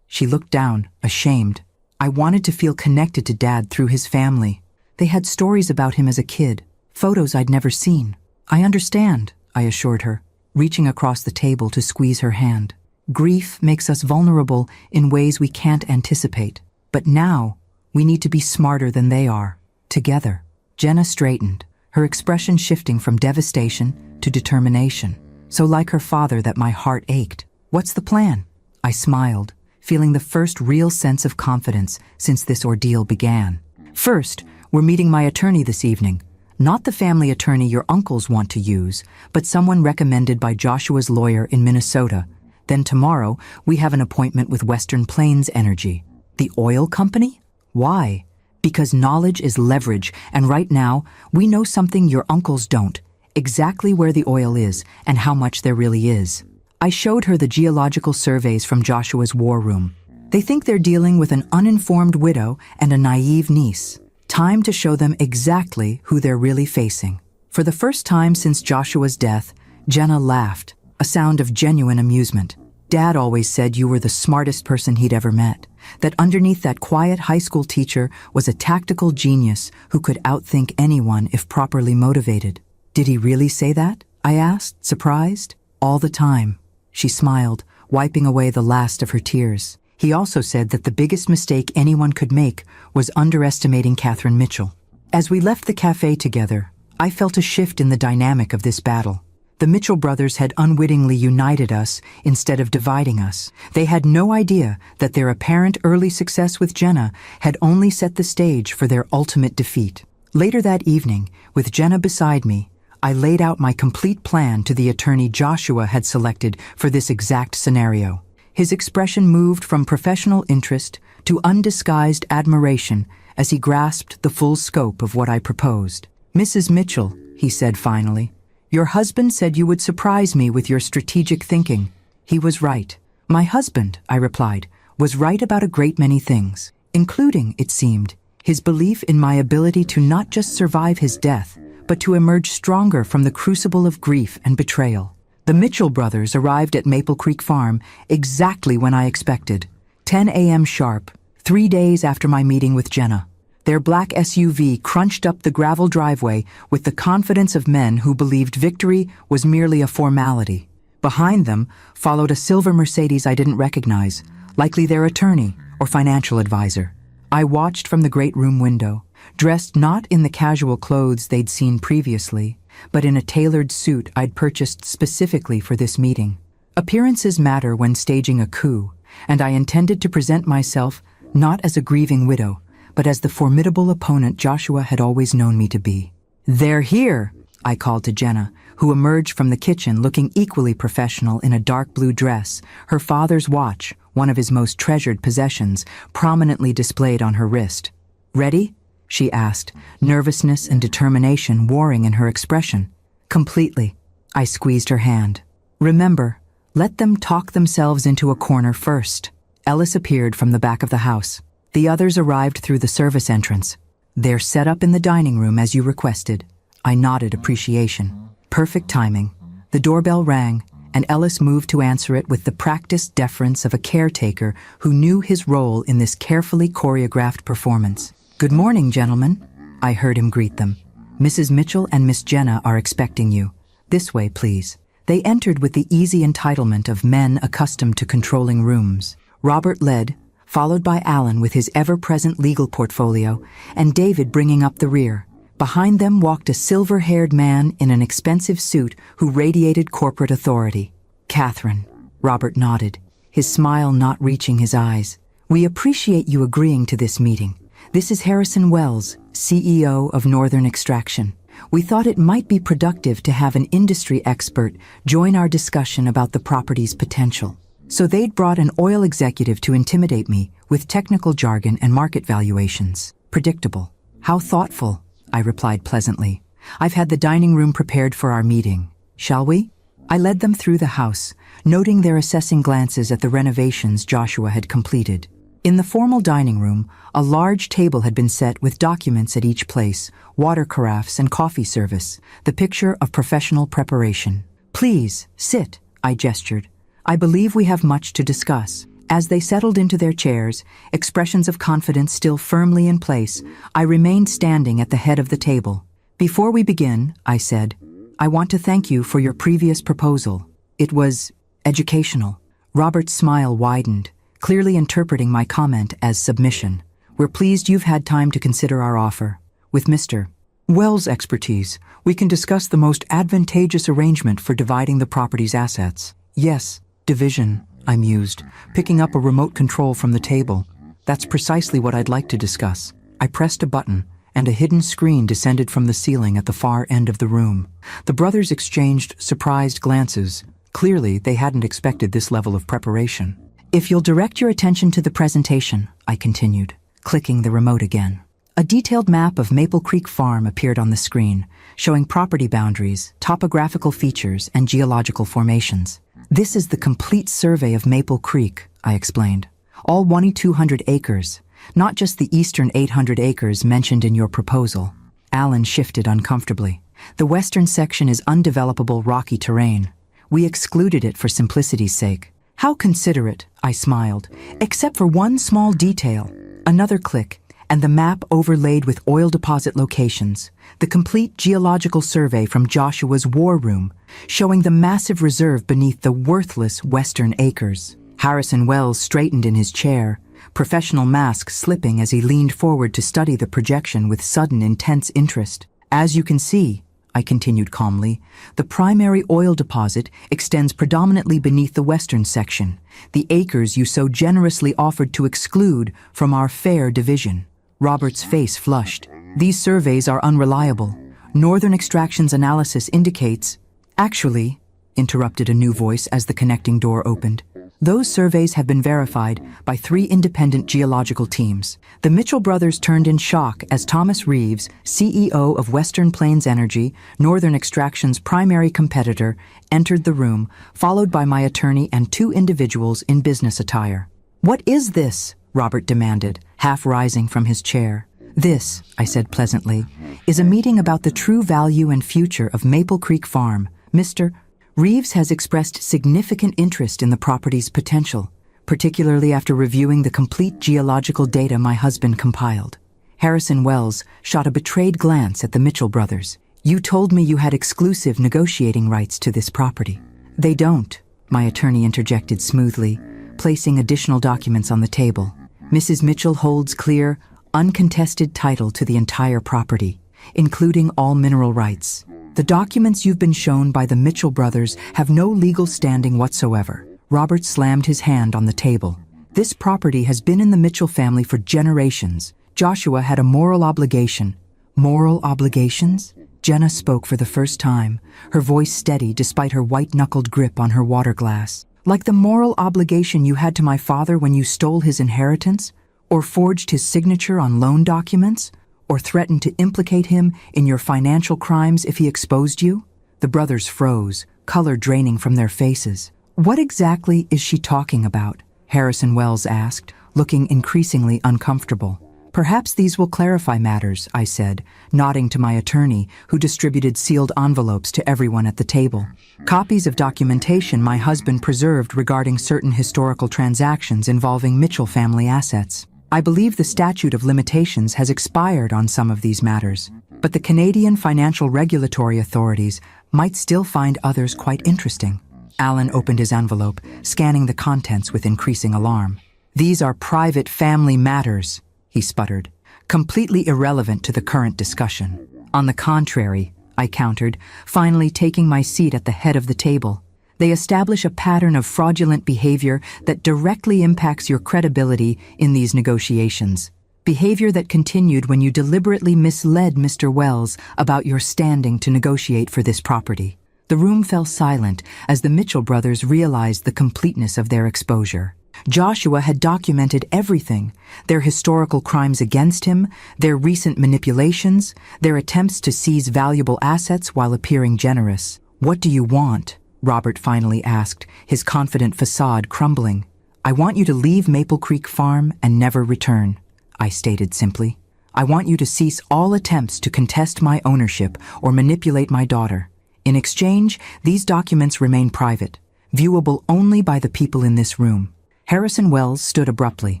She looked down, ashamed. I wanted to feel connected to Dad through his family. They had stories about him as a kid, photos I'd never seen. I understand, I assured her, reaching across the table to squeeze her hand. Grief makes us vulnerable in ways we can't anticipate. But now, we need to be smarter than they are. Together. Jenna straightened, her expression shifting from devastation to determination. So like her father that my heart ached. What's the plan? I smiled, feeling the first real sense of confidence since this ordeal began. First, we're meeting my attorney this evening. Not the family attorney your uncles want to use, but someone recommended by Joshua's lawyer in Minnesota. Then tomorrow, we have an appointment with Western Plains Energy. The oil company? Why? Because knowledge is leverage, and right now, we know something your uncles don't. Exactly where the oil is and how much there really is. I showed her the geological surveys from Joshua's war room. They think they're dealing with an uninformed widow and a naive niece. Time to show them exactly who they're really facing. For the first time since Joshua's death, Jenna laughed, a sound of genuine amusement. Dad always said you were the smartest person he'd ever met, that underneath that quiet high school teacher was a tactical genius who could outthink anyone if properly motivated. Did he really say that? I asked, surprised. All the time. She smiled, wiping away the last of her tears. He also said that the biggest mistake anyone could make was underestimating Catherine Mitchell. As we left the cafe together, I felt a shift in the dynamic of this battle. The Mitchell brothers had unwittingly united us instead of dividing us. They had no idea that their apparent early success with Jenna had only set the stage for their ultimate defeat. Later that evening, with Jenna beside me, I laid out my complete plan to the attorney Joshua had selected for this exact scenario. His expression moved from professional interest to undisguised admiration as he grasped the full scope of what I proposed. Mrs. Mitchell, he said finally, your husband said you would surprise me with your strategic thinking. He was right. My husband, I replied, was right about a great many things, including, it seemed, his belief in my ability to not just survive his death, but to emerge stronger from the crucible of grief and betrayal. The Mitchell brothers arrived at Maple Creek Farm exactly when I expected, 10 a.m. sharp, 3 days after my meeting with Jenna. Their black SUV crunched up the gravel driveway with the confidence of men who believed victory was merely a formality. Behind them followed a silver Mercedes I didn't recognize, likely their attorney or financial advisor. I watched from the great room window, dressed not in the casual clothes they'd seen previously, but in a tailored suit I'd purchased specifically for this meeting. Appearances matter when staging a coup, and I intended to present myself not as a grieving widow, but as the formidable opponent Joshua had always known me to be. They're here, I called to Jenna, who emerged from the kitchen looking equally professional in a dark blue dress, her father's watch, one of his most treasured possessions, prominently displayed on her wrist. Ready? She asked, nervousness and determination warring in her expression. Completely. I squeezed her hand. Remember, let them talk themselves into a corner first. Ellis appeared from the back of the house. The others arrived through the service entrance. They're set up in the dining room as you requested. I nodded appreciation. Perfect timing. The doorbell rang, and Ellis moved to answer it with the practiced deference of a caretaker who knew his role in this carefully choreographed performance. Good morning, gentlemen, I heard him greet them. Mrs. Mitchell and Miss Jenna are expecting you. This way, please. They entered with the easy entitlement of men accustomed to controlling rooms. Robert led, followed by Alan with his ever-present legal portfolio, and David bringing up the rear. Behind them walked a silver-haired man in an expensive suit who radiated corporate authority. Catherine, Robert nodded, his smile not reaching his eyes. We appreciate you agreeing to this meeting. This is Harrison Wells, CEO of Northern Extraction. We thought it might be productive to have an industry expert join our discussion about the property's potential. So they'd brought an oil executive to intimidate me with technical jargon and market valuations. Predictable. How thoughtful, I replied pleasantly. I've had the dining room prepared for our meeting. Shall we? I led them through the house, noting their assessing glances at the renovations Joshua had completed. In the formal dining room, a large table had been set with documents at each place, water carafes and coffee service, the picture of professional preparation. Please, sit, I gestured. I believe we have much to discuss. As they settled into their chairs, expressions of confidence still firmly in place, I remained standing at the head of the table. Before we begin, I said, I want to thank you for your previous proposal. It was educational. Robert's smile widened, clearly interpreting my comment as submission. We're pleased you've had time to consider our offer. With Mr. Wells' expertise, we can discuss the most advantageous arrangement for dividing the property's assets. Yes, division, I mused, picking up a remote control from the table. That's precisely what I'd like to discuss. I pressed a button, and a hidden screen descended from the ceiling at the far end of the room. The brothers exchanged surprised glances. Clearly, they hadn't expected this level of preparation. If you'll direct your attention to the presentation, I continued, clicking the remote again. A detailed map of Maple Creek Farm appeared on the screen, showing property boundaries, topographical features, and geological formations. This is the complete survey of Maple Creek, I explained. All 2,200 acres, not just the eastern 800 acres mentioned in your proposal. Alan shifted uncomfortably. The western section is undevelopable rocky terrain. We excluded it for simplicity's sake. How considerate, I smiled, except for one small detail. Another click, and the map overlaid with oil deposit locations, the complete geological survey from Joshua's war room, showing the massive reserve beneath the worthless western acres. Harrison Wells straightened in his chair, professional mask slipping as he leaned forward to study the projection with sudden intense interest. As you can see, I continued calmly, the primary oil deposit extends predominantly beneath the western section, the acres you so generously offered to exclude from our fair division. Robert's face flushed. These surveys are unreliable. Northern Extraction's analysis indicates... Actually, interrupted a new voice as the connecting door opened. Those surveys have been verified by 3 independent geological teams. The Mitchell brothers turned in shock as Thomas Reeves, CEO of Western Plains Energy, Northern Extraction's primary competitor, entered the room, followed by my attorney and 2 individuals in business attire. What is this? Robert demanded, half rising from his chair. This, I said pleasantly, is a meeting about the true value and future of Maple Creek Farm. Mr. Reeves has expressed significant interest in the property's potential, particularly after reviewing the complete geological data my husband compiled. Harrison Wells shot a betrayed glance at the Mitchell brothers. You told me you had exclusive negotiating rights to this property. They don't, my attorney interjected smoothly, placing additional documents on the table. Mrs. Mitchell holds clear, uncontested title to the entire property, including all mineral rights. The documents you've been shown by the Mitchell brothers have no legal standing whatsoever. Robert slammed his hand on the table. This property has been in the Mitchell family for generations. Joshua had a moral obligation. Moral obligations? Jenna spoke for the first time, her voice steady despite her white-knuckled grip on her water glass. Like the moral obligation you had to my father when you stole his inheritance, or forged his signature on loan documents, or threatened to implicate him in your financial crimes if he exposed you? The brothers froze, color draining from their faces. What exactly is she talking about? Harrison Wells asked, looking increasingly uncomfortable. Perhaps these will clarify matters, I said, nodding to my attorney, who distributed sealed envelopes to everyone at the table. Copies of documentation my husband preserved regarding certain historical transactions involving Mitchell family assets. I believe the statute of limitations has expired on some of these matters, but the Canadian financial regulatory authorities might still find others quite interesting. Alan opened his envelope, scanning the contents with increasing alarm. These are private family matters, he sputtered, completely irrelevant to the current discussion. On the contrary, I countered, finally taking my seat at the head of the table. They establish a pattern of fraudulent behavior that directly impacts your credibility in these negotiations. behavior that continued when you deliberately misled Mr. Wells about your standing to negotiate for this property. The room fell silent as the Mitchell brothers realized the completeness of their exposure. Joshua had documented everything: their historical crimes against him, their recent manipulations, their attempts to seize valuable assets while appearing generous. "What do you want?" Robert finally asked, his confident facade crumbling. "I want you to leave Maple Creek Farm and never return," I stated simply. "I want you to cease all attempts to contest my ownership or manipulate my daughter. In exchange, these documents remain private, viewable only by the people in this room." Harrison Wells stood abruptly.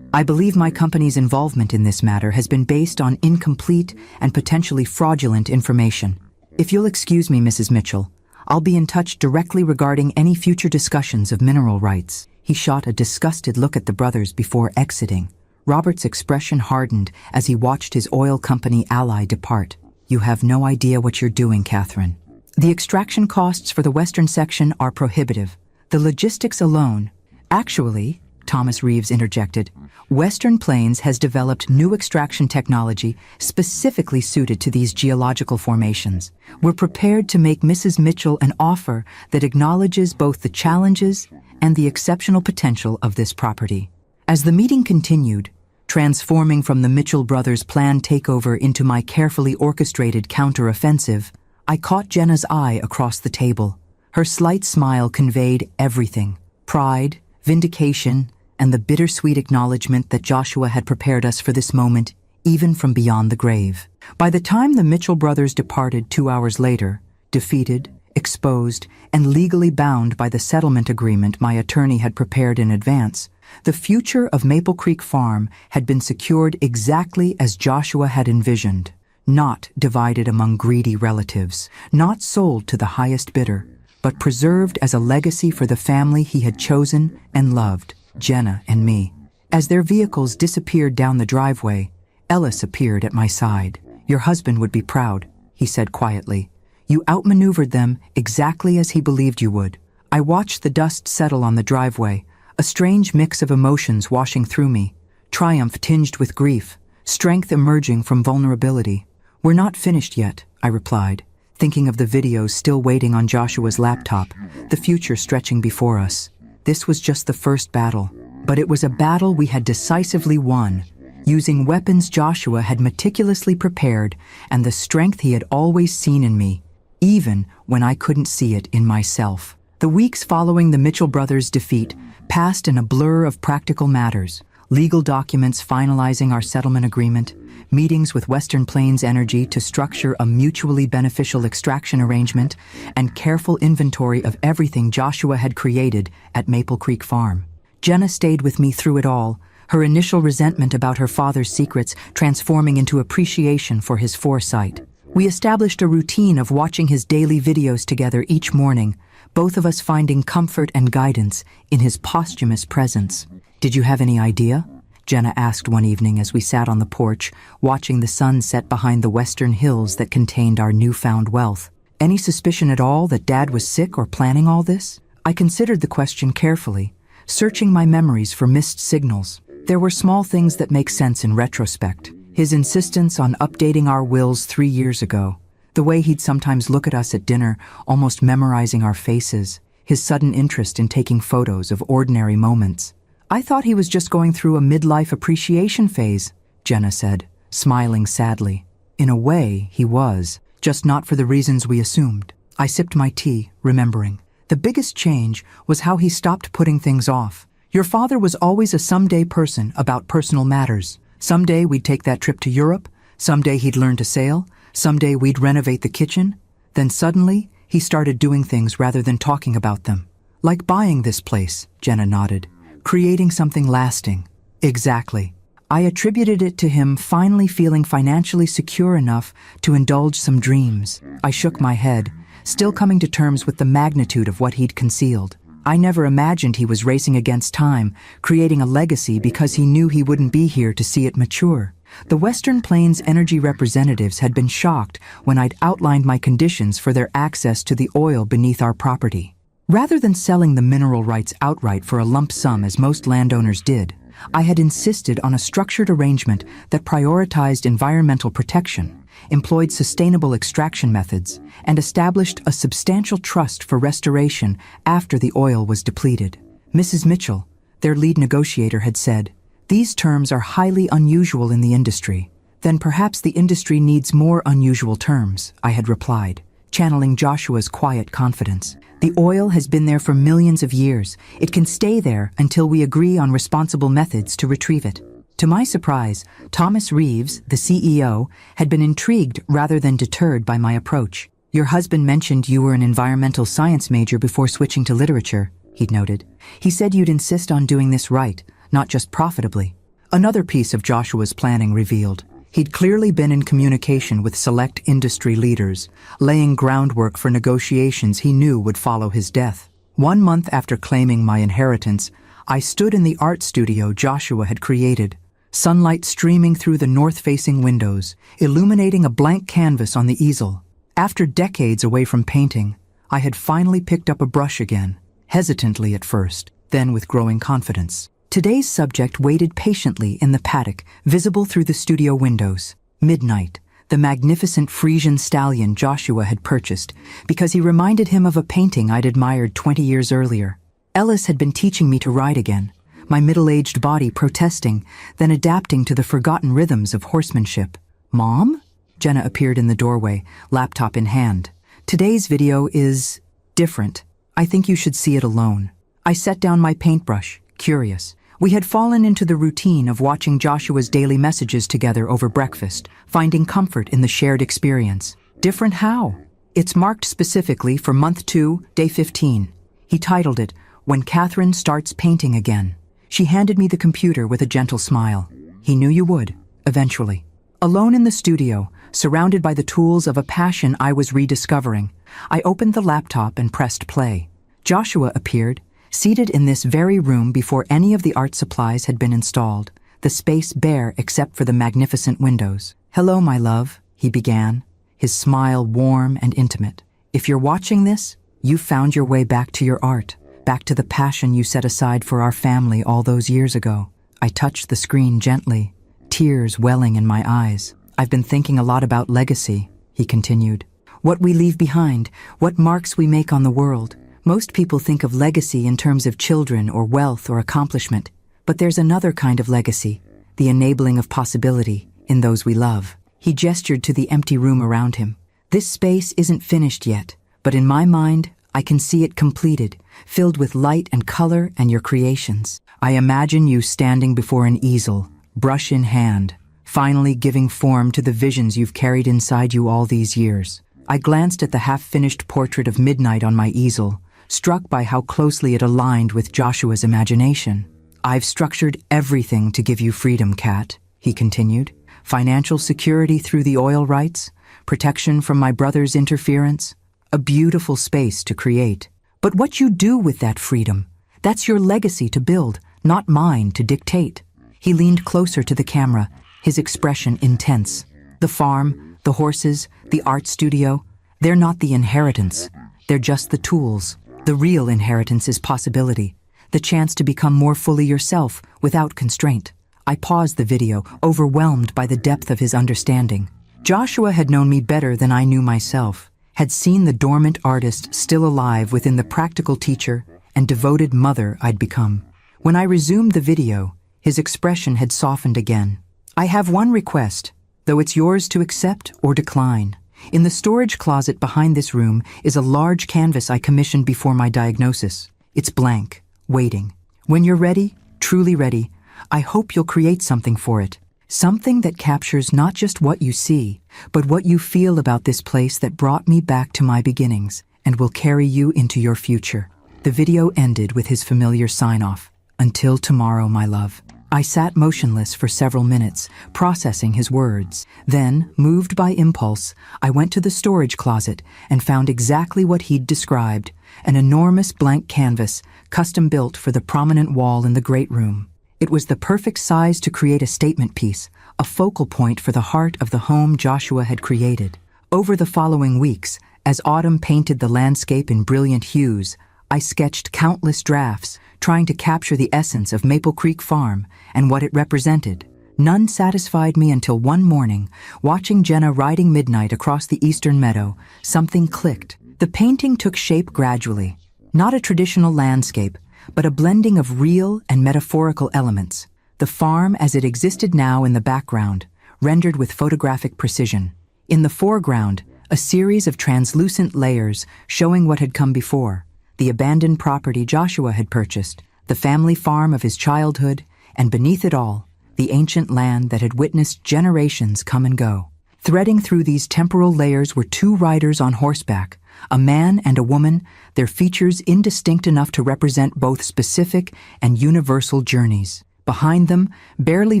"I believe my company's involvement in this matter has been based on incomplete and potentially fraudulent information. If you'll excuse me, Mrs. Mitchell, I'll be in touch directly regarding any future discussions of mineral rights." He shot a disgusted look at the brothers before exiting. Robert's expression hardened as he watched his oil company ally depart. "You have no idea what you're doing, Catherine. The extraction costs for the western section are prohibitive. The logistics alone—" "Actually," Thomas Reeves interjected, "Western Plains has developed new extraction technology specifically suited to these geological formations. We're prepared to make Mrs. Mitchell an offer that acknowledges both the challenges and the exceptional potential of this property." As the meeting continued, transforming from the Mitchell brothers' planned takeover into my carefully orchestrated counter-offensive, I caught Jenna's eye across the table. Her slight smile conveyed everything: pride, vindication, and the bittersweet acknowledgement that Joshua had prepared us for this moment, even from beyond the grave. By the time the Mitchell brothers departed 2 hours later, defeated, exposed, and legally bound by the settlement agreement my attorney had prepared in advance, the future of Maple Creek Farm had been secured exactly as Joshua had envisioned. Not divided among greedy relatives, not sold to the highest bidder, but preserved as a legacy for the family he had chosen and loved, Jenna and me. As their vehicles disappeared down the driveway, Ellis appeared at my side. "Your husband would be proud," he said quietly. "You outmaneuvered them exactly as he believed you would." I watched the dust settle on the driveway, a strange mix of emotions washing through me: triumph tinged with grief, strength emerging from vulnerability. "We're not finished yet," I replied, thinking of the videos still waiting on Joshua's laptop, the future stretching before us. This was just the first battle, but it was a battle we had decisively won, using weapons Joshua had meticulously prepared and the strength he had always seen in me, even when I couldn't see it in myself. The weeks following the Mitchell brothers' defeat passed in a blur of practical matters: legal documents finalizing our settlement agreement, meetings with Western Plains Energy to structure a mutually beneficial extraction arrangement, and careful inventory of everything Joshua had created at Maple Creek Farm. Jenna stayed with me through it all, her initial resentment about her father's secrets transforming into appreciation for his foresight. We established a routine of watching his daily videos together each morning, both of us finding comfort and guidance in his posthumous presence. "Did you have any idea?" Jenna asked one evening as we sat on the porch, watching the sun set behind the western hills that contained our newfound wealth. "Any suspicion at all that Dad was sick or planning all this?" I considered the question carefully, searching my memories for missed signals. There were small things that make sense in retrospect. His insistence on updating our wills 3 years ago, the way he'd sometimes look at us at dinner, almost memorizing our faces, his sudden interest in taking photos of ordinary moments. "I thought he was just going through a midlife appreciation phase," Jenna said, smiling sadly. "In a way, he was, just not for the reasons we assumed." I sipped my tea, remembering. The biggest change was how he stopped putting things off. "Your father was always a someday person about personal matters. Someday we'd take that trip to Europe, someday he'd learn to sail, someday we'd renovate the kitchen. Then suddenly, he started doing things rather than talking about them. Like buying this place," Jenna nodded. "Creating something lasting." "Exactly." I attributed it to him finally feeling financially secure enough to indulge some dreams. I shook my head, still coming to terms with the magnitude of what he'd concealed. I never imagined he was racing against time, creating a legacy because he knew he wouldn't be here to see it mature. The Western Plains Energy representatives had been shocked when I'd outlined my conditions for their access to the oil beneath our property. Rather than selling the mineral rights outright for a lump sum as most landowners did, I had insisted on a structured arrangement that prioritized environmental protection, employed sustainable extraction methods, and established a substantial trust for restoration after the oil was depleted. Mrs. Mitchell, their lead negotiator, had said, "These terms are highly unusual in the industry." "Then perhaps the industry needs more unusual terms," I had replied, channeling Joshua's quiet confidence. "The oil has been there for millions of years. It can stay there until we agree on responsible methods to retrieve it." To my surprise, Thomas Reeves, the CEO, had been intrigued rather than deterred by my approach. "Your husband mentioned you were an environmental science major before switching to literature," he'd noted. "He said you'd insist on doing this right, not just profitably." Another piece of Joshua's planning revealed. He'd clearly been in communication with select industry leaders, laying groundwork for negotiations he knew would follow his death. 1 month after claiming my inheritance, I stood in the art studio Joshua had created, sunlight streaming through the north-facing windows, illuminating a blank canvas on the easel. After decades away from painting, I had finally picked up a brush again, hesitantly at first, then with growing confidence. Today's subject waited patiently in the paddock, visible through the studio windows. Midnight, the magnificent Frisian stallion Joshua had purchased, because he reminded him of a painting I'd admired 20 years earlier. Ellis had been teaching me to ride again, my middle-aged body protesting, then adapting to the forgotten rhythms of horsemanship. "Mom?" Jenna appeared in the doorway, laptop in hand. "Today's video is different. I think you should see it alone." I set down my paintbrush, curious. We had fallen into the routine of watching Joshua's daily messages together over breakfast, finding comfort in the shared experience. Different how? It's marked specifically for month 2, day 15. He titled it, "When Catherine Starts Painting Again." She handed me the computer with a gentle smile. He knew you would, eventually. Alone in the studio, surrounded by the tools of a passion I was rediscovering, I opened the laptop and pressed play. Joshua appeared, seated in this very room before any of the art supplies had been installed, the space bare except for the magnificent windows. "Hello, my love," he began, his smile warm and intimate. "If you're watching this, you've found your way back to your art, back to the passion you set aside for our family all those years ago." I touched the screen gently, tears welling in my eyes. "I've been thinking a lot about legacy," he continued. "What we leave behind, what marks we make on the world. Most people think of legacy in terms of children or wealth or accomplishment, but there's another kind of legacy, the enabling of possibility in those we love." He gestured to the empty room around him. "This space isn't finished yet, but in my mind, I can see it completed, filled with light and color and your creations. I imagine you standing before an easel, brush in hand, finally giving form to the visions you've carried inside you all these years." I glanced at the half-finished portrait of Midnight on my easel, struck by how closely it aligned with Joshua's imagination. "I've structured everything to give you freedom, Kat," he continued. "Financial security through the oil rights, protection from my brother's interference, a beautiful space to create. But what you do with that freedom, that's your legacy to build, not mine to dictate." He leaned closer to the camera, his expression intense. "The farm, the horses, the art studio, they're not the inheritance. They're just the tools. The real inheritance is possibility, the chance to become more fully yourself without constraint." I paused the video, overwhelmed by the depth of his understanding. Joshua had known me better than I knew myself, had seen the dormant artist still alive within the practical teacher and devoted mother I'd become. When I resumed the video, his expression had softened again. "I have one request, though it's yours to accept or decline. In the storage closet behind this room is a large canvas I commissioned before my diagnosis. It's blank, waiting. When you're ready, truly ready, I hope you'll create something for it. Something that captures not just what you see, but what you feel about this place that brought me back to my beginnings and will carry you into your future." The video ended with his familiar sign-off, "Until tomorrow, my love." I sat motionless for several minutes, processing his words. Then, moved by impulse, I went to the storage closet and found exactly what he'd described, an enormous blank canvas, custom-built for the prominent wall in the great room. It was the perfect size to create a statement piece, a focal point for the heart of the home Joshua had created. Over the following weeks, as autumn painted the landscape in brilliant hues, I sketched countless drafts, trying to capture the essence of Maple Creek Farm and what it represented. None satisfied me until one morning, watching Jenna riding midnight across the eastern meadow, something clicked. The painting took shape gradually. Not a traditional landscape, but a blending of real and metaphorical elements. The farm as it existed now in the background, rendered with photographic precision. In the foreground, a series of translucent layers showing what had come before. The abandoned property Joshua had purchased, the family farm of his childhood, and beneath it all, the ancient land that had witnessed generations come and go. Threading through these temporal layers were two riders on horseback, a man and a woman, their features indistinct enough to represent both specific and universal journeys. Behind them, barely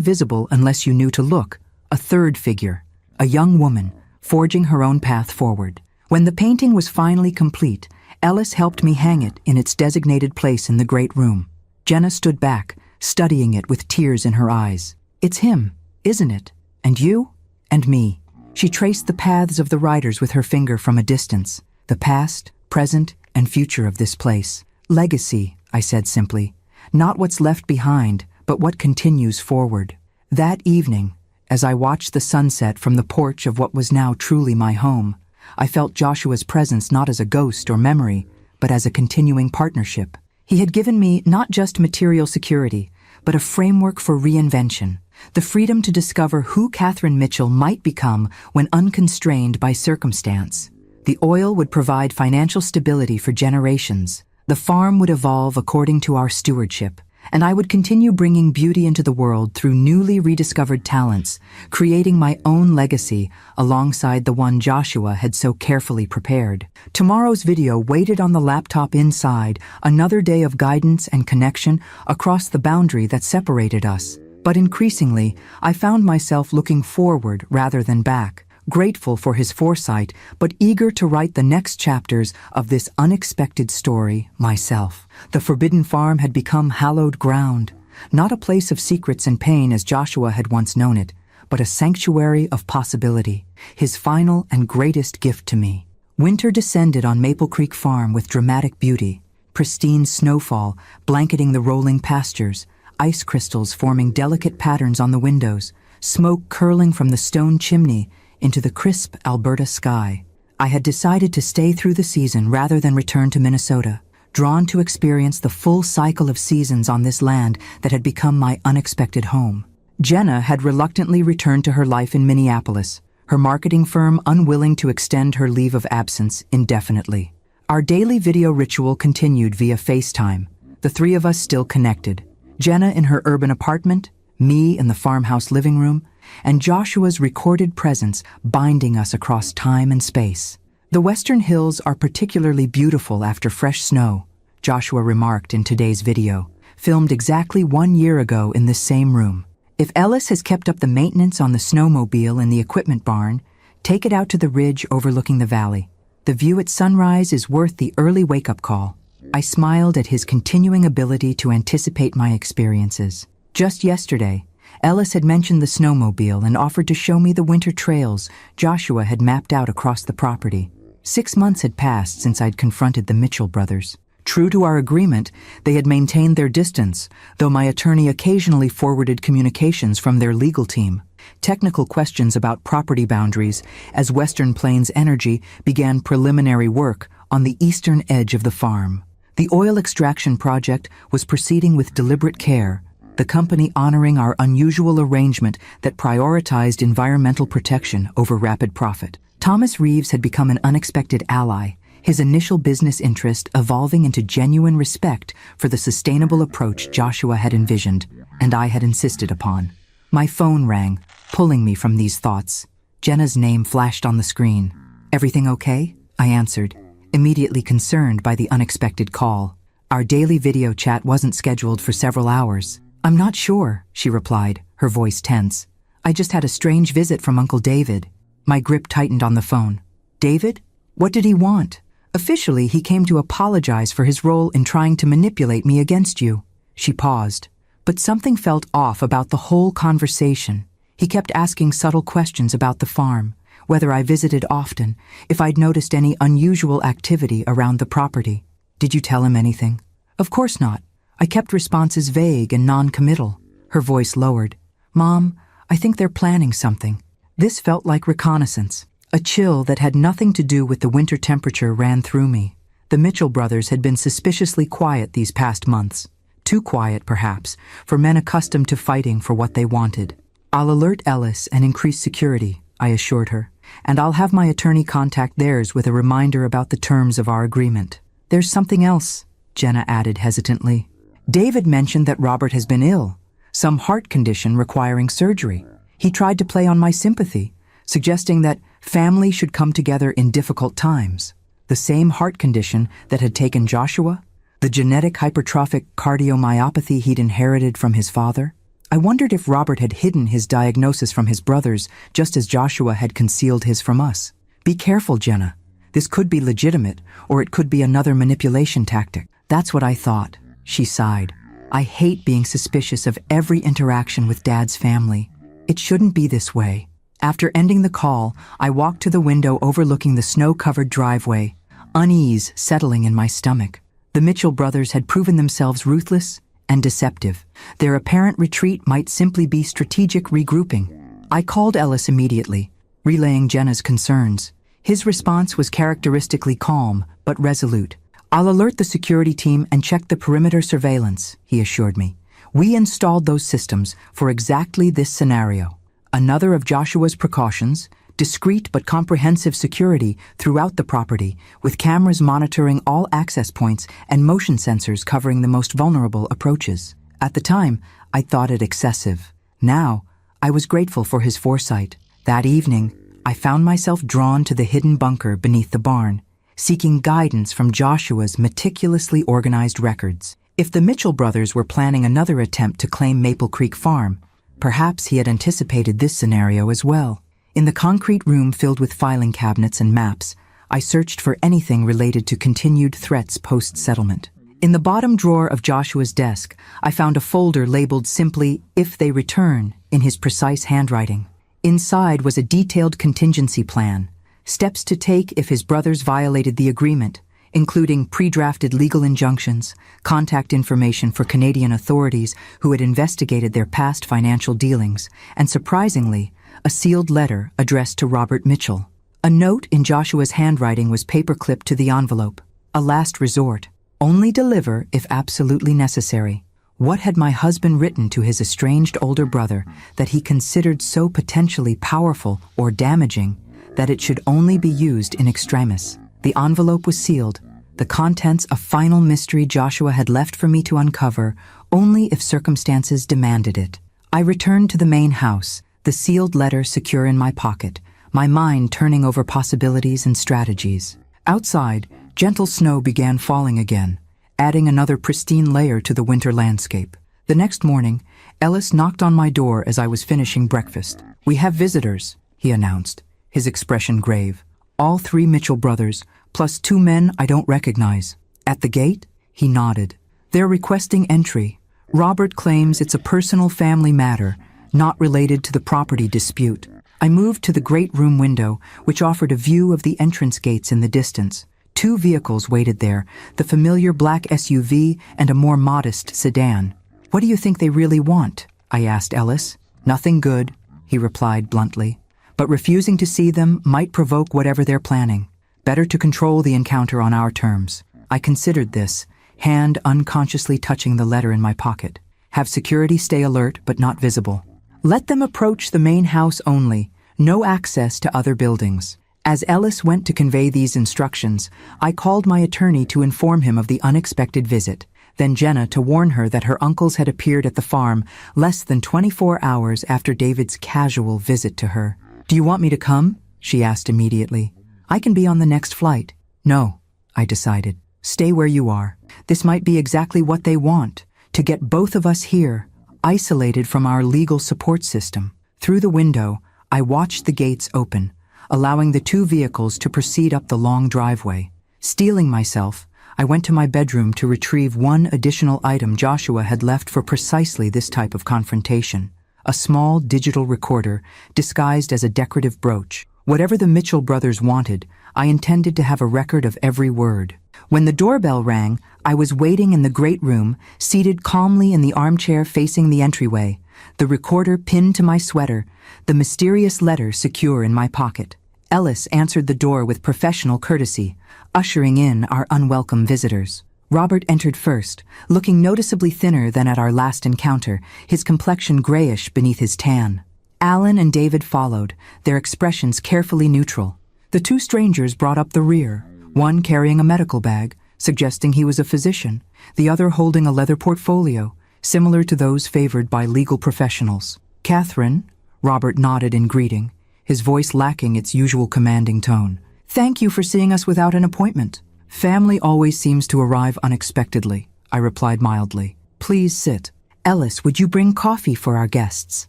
visible unless you knew to look, a third figure, a young woman, forging her own path forward. When the painting was finally complete, Ellis helped me hang it in its designated place in the great room. Jenna stood back, studying it with tears in her eyes. "It's him, isn't it? And you? And me." She traced the paths of the riders with her finger from a distance. "The past, present, and future of this place. Legacy," I said simply. "Not what's left behind, but what continues forward." That evening, as I watched the sunset from the porch of what was now truly my home, I felt Joshua's presence not as a ghost or memory, but as a continuing partnership. He had given me not just material security, but a framework for reinvention, the freedom to discover who Catherine Mitchell might become when unconstrained by circumstance. The oil would provide financial stability for generations. The farm would evolve according to our stewardship, and I would continue bringing beauty into the world through newly rediscovered talents, creating my own legacy alongside the one Joshua had so carefully prepared. Tomorrow's video waited on the laptop inside, another day of guidance and connection across the boundary that separated us. But increasingly, I found myself looking forward rather than back, grateful for his foresight, but eager to write the next chapters of this unexpected story myself. The Forbidden Farm had become hallowed ground, not a place of secrets and pain as Joshua had once known it, but a sanctuary of possibility, his final and greatest gift to me. Winter descended on Maple Creek Farm with dramatic beauty, pristine snowfall blanketing the rolling pastures, ice crystals forming delicate patterns on the windows, smoke curling from the stone chimney into the crisp Alberta sky. I had decided to stay through the season rather than return to Minnesota, drawn to experience the full cycle of seasons on this land that had become my unexpected home. Jenna had reluctantly returned to her life in Minneapolis, her marketing firm unwilling to extend her leave of absence indefinitely. Our daily video ritual continued via FaceTime, the three of us still connected. Jenna in her urban apartment, me in the farmhouse living room, and Joshua's recorded presence binding us across time and space. "The Western Hills are particularly beautiful after fresh snow," Joshua remarked in today's video, filmed exactly 1 year ago in this same room. "If Ellis has kept up the maintenance on the snowmobile in the equipment barn, take it out to the ridge overlooking the valley. The view at sunrise is worth the early wake-up call." I smiled at his continuing ability to anticipate my experiences. Just yesterday, Ellis had mentioned the snowmobile and offered to show me the winter trails Joshua had mapped out across the property. 6 months had passed since I'd confronted the Mitchell brothers. True to our agreement, they had maintained their distance, though my attorney occasionally forwarded communications from their legal team. Technical questions about property boundaries as Western Plains Energy began preliminary work on the eastern edge of the farm. The oil extraction project was proceeding with deliberate care, the company honoring our unusual arrangement that prioritized environmental protection over rapid profit. Thomas Reeves had become an unexpected ally, his initial business interest evolving into genuine respect for the sustainable approach Joshua had envisioned, and I had insisted upon. My phone rang, pulling me from these thoughts. Jenna's name flashed on the screen. "Everything okay?" I answered, immediately concerned by the unexpected call. Our daily video chat wasn't scheduled for several hours. "I'm not sure," she replied, her voice tense. "I just had a strange visit from Uncle David." My grip tightened on the phone. "David? What did he want?" "Officially, he came to apologize for his role in trying to manipulate me against you." She paused. But something felt off about the whole conversation. He kept asking subtle questions about the farm, whether I visited often, if I'd noticed any unusual activity around the property. Did you tell him anything? Of course not. I kept responses vague and non-committal. Her voice lowered. Mom, I think they're planning something. This felt like reconnaissance. A chill that had nothing to do with the winter temperature ran through me. The Mitchell brothers had been suspiciously quiet these past months. Too quiet, perhaps, for men accustomed to fighting for what they wanted. I'll alert Ellis and increase security, I assured her, and I'll have my attorney contact theirs with a reminder about the terms of our agreement. There's something else, Jenna added hesitantly. David mentioned that Robert has been ill, some heart condition requiring surgery. He tried to play on my sympathy, suggesting that family should come together in difficult times. The same heart condition that had taken Joshua? The genetic hypertrophic cardiomyopathy he'd inherited from his father? I wondered if Robert had hidden his diagnosis from his brothers just as Joshua had concealed his from us. Be careful, Jenna. This could be legitimate, or it could be another manipulation tactic. That's what I thought. She sighed. I hate being suspicious of every interaction with Dad's family. It shouldn't be this way. After ending the call, I walked to the window overlooking the snow-covered driveway, unease settling in my stomach. The Mitchell brothers had proven themselves ruthless and deceptive. Their apparent retreat might simply be strategic regrouping. I called Ellis immediately, relaying Jenna's concerns. His response was characteristically calm, but resolute. I'll alert the security team and check the perimeter surveillance, he assured me. We installed those systems for exactly this scenario. Another of Joshua's precautions, discreet but comprehensive security throughout the property, with cameras monitoring all access points and motion sensors covering the most vulnerable approaches. At the time, I thought it excessive. Now, I was grateful for his foresight. That evening, I found myself drawn to the hidden bunker beneath the barn, seeking guidance from Joshua's meticulously organized records. If the Mitchell brothers were planning another attempt to claim Maple Creek Farm, perhaps he had anticipated this scenario as well. In the concrete room filled with filing cabinets and maps, I searched for anything related to continued threats post-settlement. In the bottom drawer of Joshua's desk, I found a folder labeled simply, "If they return," in his precise handwriting. Inside was a detailed contingency plan, steps to take if his brothers violated the agreement, including pre-drafted legal injunctions, contact information for Canadian authorities who had investigated their past financial dealings, and surprisingly, a sealed letter addressed to Robert Mitchell. A note in Joshua's handwriting was paper-clipped to the envelope. A last resort. Only deliver if absolutely necessary. What had my husband written to his estranged older brother that he considered so potentially powerful or damaging that it should only be used in extremis? The envelope was sealed, the contents a final mystery Joshua had left for me to uncover only if circumstances demanded it. I returned to the main house, the sealed letter secure in my pocket, my mind turning over possibilities and strategies. Outside, gentle snow began falling again, adding another pristine layer to the winter landscape. The next morning, Ellis knocked on my door as I was finishing breakfast. "We have visitors," he announced, his expression grave. "All 3 Mitchell brothers, plus 2 men I don't recognize." "At the gate?" He nodded. "They're requesting entry. Robert claims it's a personal family matter, not related to the property dispute." I moved to the great room window, which offered a view of the entrance gates in the distance. 2 vehicles waited there, the familiar black SUV and a more modest sedan. "What do you think they really want?" I asked Ellis. "Nothing good," he replied bluntly. "But refusing to see them might provoke whatever they're planning. Better to control the encounter on our terms." I considered this, hand unconsciously touching the letter in my pocket. "Have security stay alert but not visible. Let them approach the main house only, no access to other buildings." As Ellis went to convey these instructions, I called my attorney to inform him of the unexpected visit, then Jenna to warn her that her uncles had appeared at the farm less than 24 hours after David's casual visit to her. "Do you want me to come?" she asked immediately. "I can be on the next flight." "No," I decided. "Stay where you are. This might be exactly what they want, to get both of us here, isolated from our legal support system." Through the window, I watched the gates open, allowing the 2 vehicles to proceed up the long driveway. Steeling myself, I went to my bedroom to retrieve one additional item Joshua had left for precisely this type of confrontation: a small digital recorder disguised as a decorative brooch. Whatever the Mitchell brothers wanted, I intended to have a record of every word. When the doorbell rang, I was waiting in the great room, seated calmly in the armchair facing the entryway, the recorder pinned to my sweater, the mysterious letter secure in my pocket. Ellis answered the door with professional courtesy, ushering in our unwelcome visitors. Robert entered first, looking noticeably thinner than at our last encounter, his complexion grayish beneath his tan. Alan and David followed, their expressions carefully neutral. The two strangers brought up the rear, one carrying a medical bag, suggesting he was a physician, the other holding a leather portfolio, similar to those favored by legal professionals. "Catherine," Robert nodded in greeting, his voice lacking its usual commanding tone. "Thank you for seeing us without an appointment." "Family always seems to arrive unexpectedly," I replied mildly. "Please sit." "Ellis, would you bring coffee for our guests?"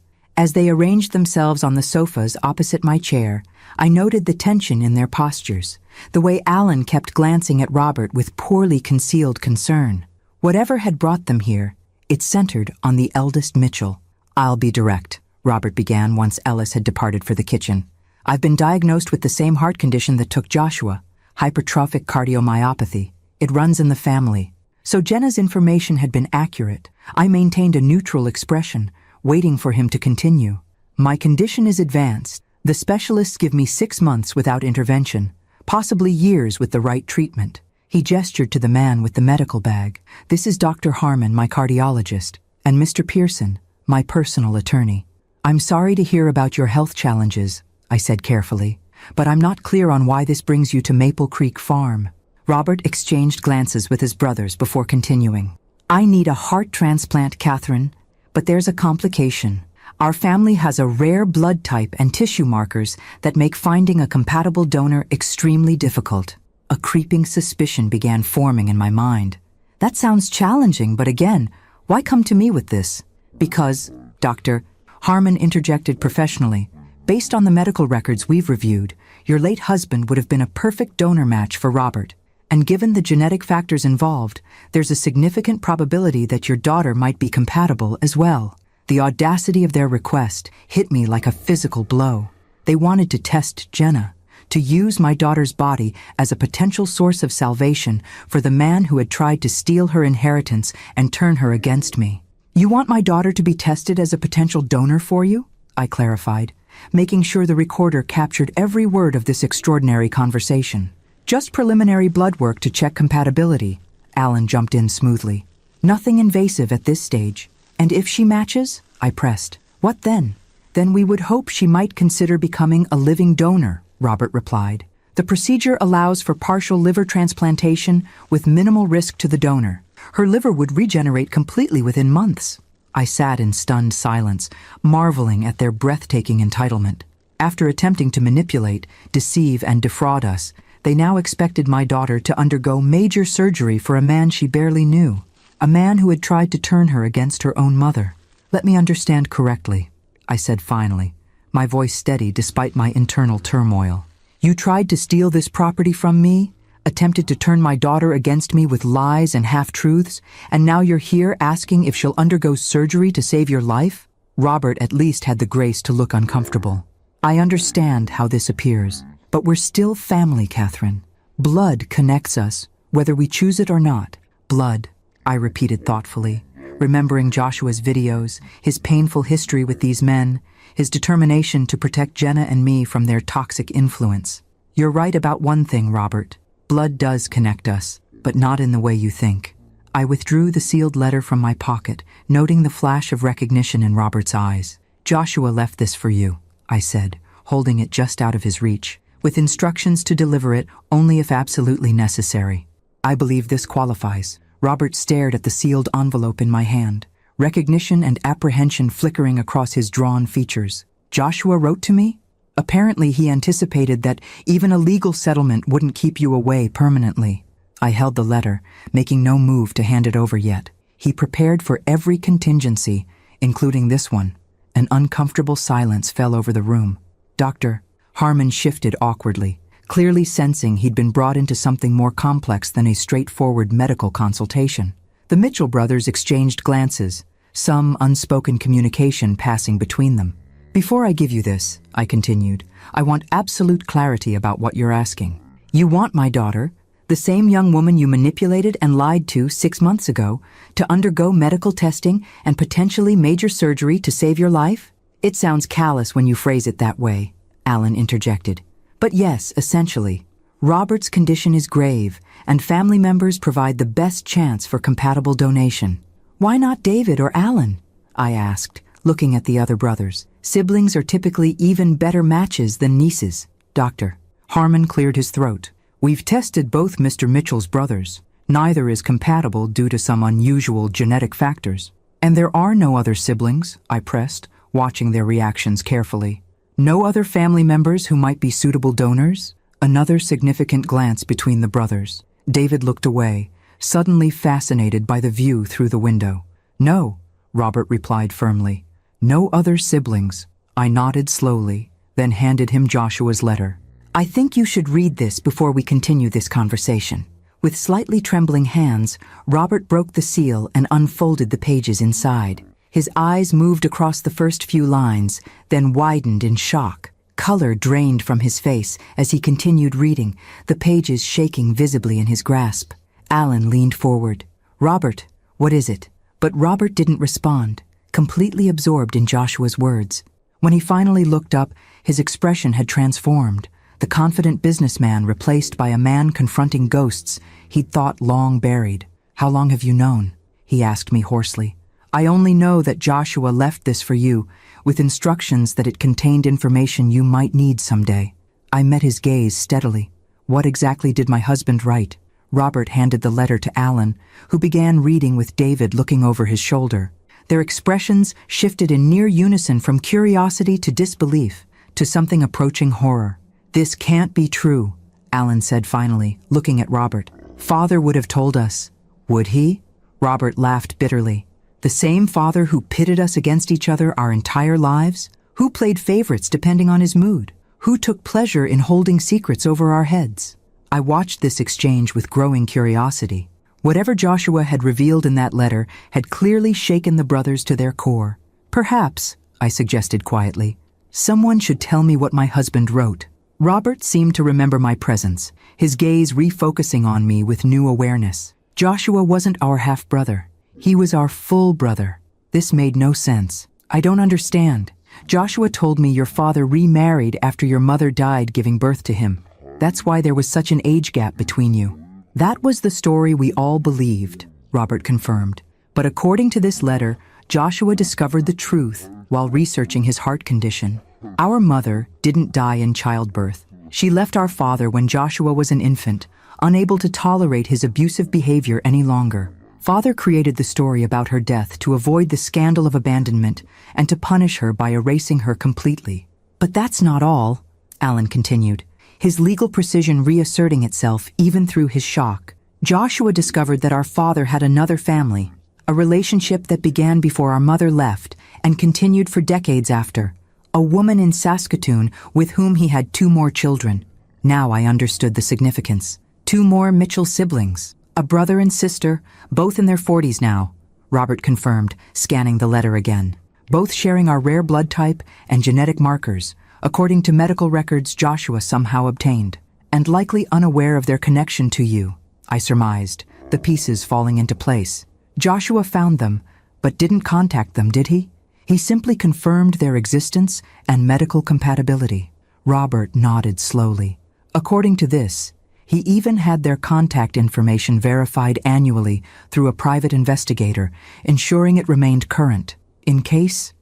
As they arranged themselves on the sofas opposite my chair, I noted the tension in their postures, the way Alan kept glancing at Robert with poorly concealed concern. Whatever had brought them here, it centered on the eldest Mitchell. "I'll be direct," Robert began once Ellis had departed for the kitchen. "I've been diagnosed with the same heart condition that took Joshua, hypertrophic cardiomyopathy. It runs in the family." So Jenna's information had been accurate. I maintained a neutral expression, waiting for him to continue. "My condition is advanced. The specialists give me 6 months without intervention, possibly years with the right treatment." He gestured to the man with the medical bag. "This is Dr. Harmon, my cardiologist, and Mr. Pearson, my personal attorney." "I'm sorry to hear about your health challenges," I said carefully, "but I'm not clear on why this brings you to Maple Creek Farm." Robert exchanged glances with his brothers before continuing. "I need a heart transplant, Catherine, but there's a complication. Our family has a rare blood type and tissue markers that make finding a compatible donor extremely difficult." A creeping suspicion began forming in my mind. That sounds challenging, but again, why come to me with this? "Because, Dr. Harmon interjected professionally, "based on the medical records we've reviewed, your late husband would have been a perfect donor match for Robert. And given the genetic factors involved, there's a significant probability that your daughter might be compatible as well." The audacity of their request hit me like a physical blow. They wanted to test Jenna, to use my daughter's body as a potential source of salvation for the man who had tried to steal her inheritance and turn her against me. "You want my daughter to be tested as a potential donor for you?" I clarified, making sure the recorder captured every word of this extraordinary conversation. "Just preliminary blood work to check compatibility," Alan jumped in smoothly. "Nothing invasive at this stage. And if she matches?" I pressed. "What then?" "Then we would hope she might consider becoming a living donor," Robert replied. "The procedure allows for partial liver transplantation with minimal risk to the donor. Her liver would regenerate completely within months." I sat in stunned silence, marveling at their breathtaking entitlement. After attempting to manipulate, deceive, and defraud us, they now expected my daughter to undergo major surgery for a man she barely knew, a man who had tried to turn her against her own mother. "Let me understand correctly," I said finally, my voice steady despite my internal turmoil. "You tried to steal this property from me, attempted to turn my daughter against me with lies and half-truths, and now you're here asking if she'll undergo surgery to save your life?" Robert at least had the grace to look uncomfortable. "I understand how this appears, but we're still family, Catherine. Blood connects us, whether we choose it or not. Blood," I repeated thoughtfully, remembering Joshua's videos, his painful history with these men, his determination to protect Jenna and me from their toxic influence. "You're right about one thing, Robert. Blood does connect us, but not in the way you think." I withdrew the sealed letter from my pocket, noting the flash of recognition in Robert's eyes. "Joshua left this for you," I said, holding it just out of his reach, with instructions to deliver it only if absolutely necessary. "I believe this qualifies." Robert stared at the sealed envelope in my hand, recognition and apprehension flickering across his drawn features. "Joshua wrote to me?" Apparently he anticipated that even a legal settlement wouldn't keep you away permanently. I held the letter, making no move to hand it over yet. He prepared for every contingency, including this one. An uncomfortable silence fell over the room. "Dr. Harmon shifted awkwardly, clearly sensing he'd been brought into something more complex than a straightforward medical consultation. The Mitchell brothers exchanged glances, some unspoken communication passing between them. "Before I give you this," I continued, I want absolute clarity about what you're asking. You want my daughter, the same young woman you manipulated and lied to 6 months ago, to undergo medical testing and potentially major surgery to save your life? It sounds callous when you phrase it that way, Alan interjected. But yes, essentially. Robert's condition is grave, and family members provide the best chance for compatible donation. Why not David or Alan? I asked, looking at the other brothers. Siblings are typically even better matches than nieces. Doctor. Harmon cleared his throat. We've tested both Mr. Mitchell's brothers. Neither is compatible due to some unusual genetic factors. And there are no other siblings, I pressed, watching their reactions carefully. No other family members who might be suitable donors? Another significant glance between the brothers. David looked away, suddenly fascinated by the view through the window. No, Robert replied firmly. No other siblings. I nodded slowly, then handed him Joshua's letter. I think you should read this before we continue this conversation. With slightly trembling hands, Robert broke the seal and unfolded the pages inside. His eyes moved across the first few lines, then widened in shock. Color drained from his face as he continued reading, the pages shaking visibly in his grasp. Alan leaned forward. Robert, what is it? But Robert didn't respond, completely absorbed in Joshua's words. When he finally looked up, his expression had transformed. The confident businessman replaced by a man confronting ghosts he'd thought long buried. How long have you known? He asked me hoarsely. I only know that Joshua left this for you, with instructions that it contained information you might need someday. I met his gaze steadily. What exactly did my husband write? Robert handed the letter to Alan, who began reading with David looking over his shoulder. Their expressions shifted in near unison from curiosity to disbelief, to something approaching horror. This can't be true, Alan said finally, looking at Robert. Father would have told us. Would he? Robert laughed bitterly. The same father who pitted us against each other our entire lives? Who played favorites depending on his mood? Who took pleasure in holding secrets over our heads? I watched this exchange with growing curiosity. Whatever Joshua had revealed in that letter had clearly shaken the brothers to their core. Perhaps, I suggested quietly, someone should tell me what my husband wrote. Robert seemed to remember my presence, his gaze refocusing on me with new awareness. Joshua wasn't our half-brother. He was our full brother. This made no sense. I don't understand. Joshua told me your father remarried after your mother died giving birth to him. That's why there was such an age gap between you. That was the story we all believed, Robert confirmed. But according to this letter, Joshua discovered the truth while researching his heart condition. Our mother didn't die in childbirth. She left our father when Joshua was an infant, unable to tolerate his abusive behavior any longer. Father created the story about her death to avoid the scandal of abandonment and to punish her by erasing her completely. But that's not all, Alan continued, his legal precision reasserting itself even through his shock. Joshua discovered that our father had another family, a relationship that began before our mother left and continued for decades after, a woman in Saskatoon with whom he had 2 more children. Now I understood the significance. 2 more Mitchell siblings. A brother and sister, both in their 40s now, Robert confirmed, scanning the letter again. Both sharing our rare blood type and genetic markers, according to medical records Joshua somehow obtained, and likely unaware of their connection to you, I surmised, the pieces falling into place. Joshua found them, but didn't contact them, did he? He simply confirmed their existence and medical compatibility. Robert nodded slowly. According to this, he even had their contact information verified annually through a private investigator, ensuring it remained current. In case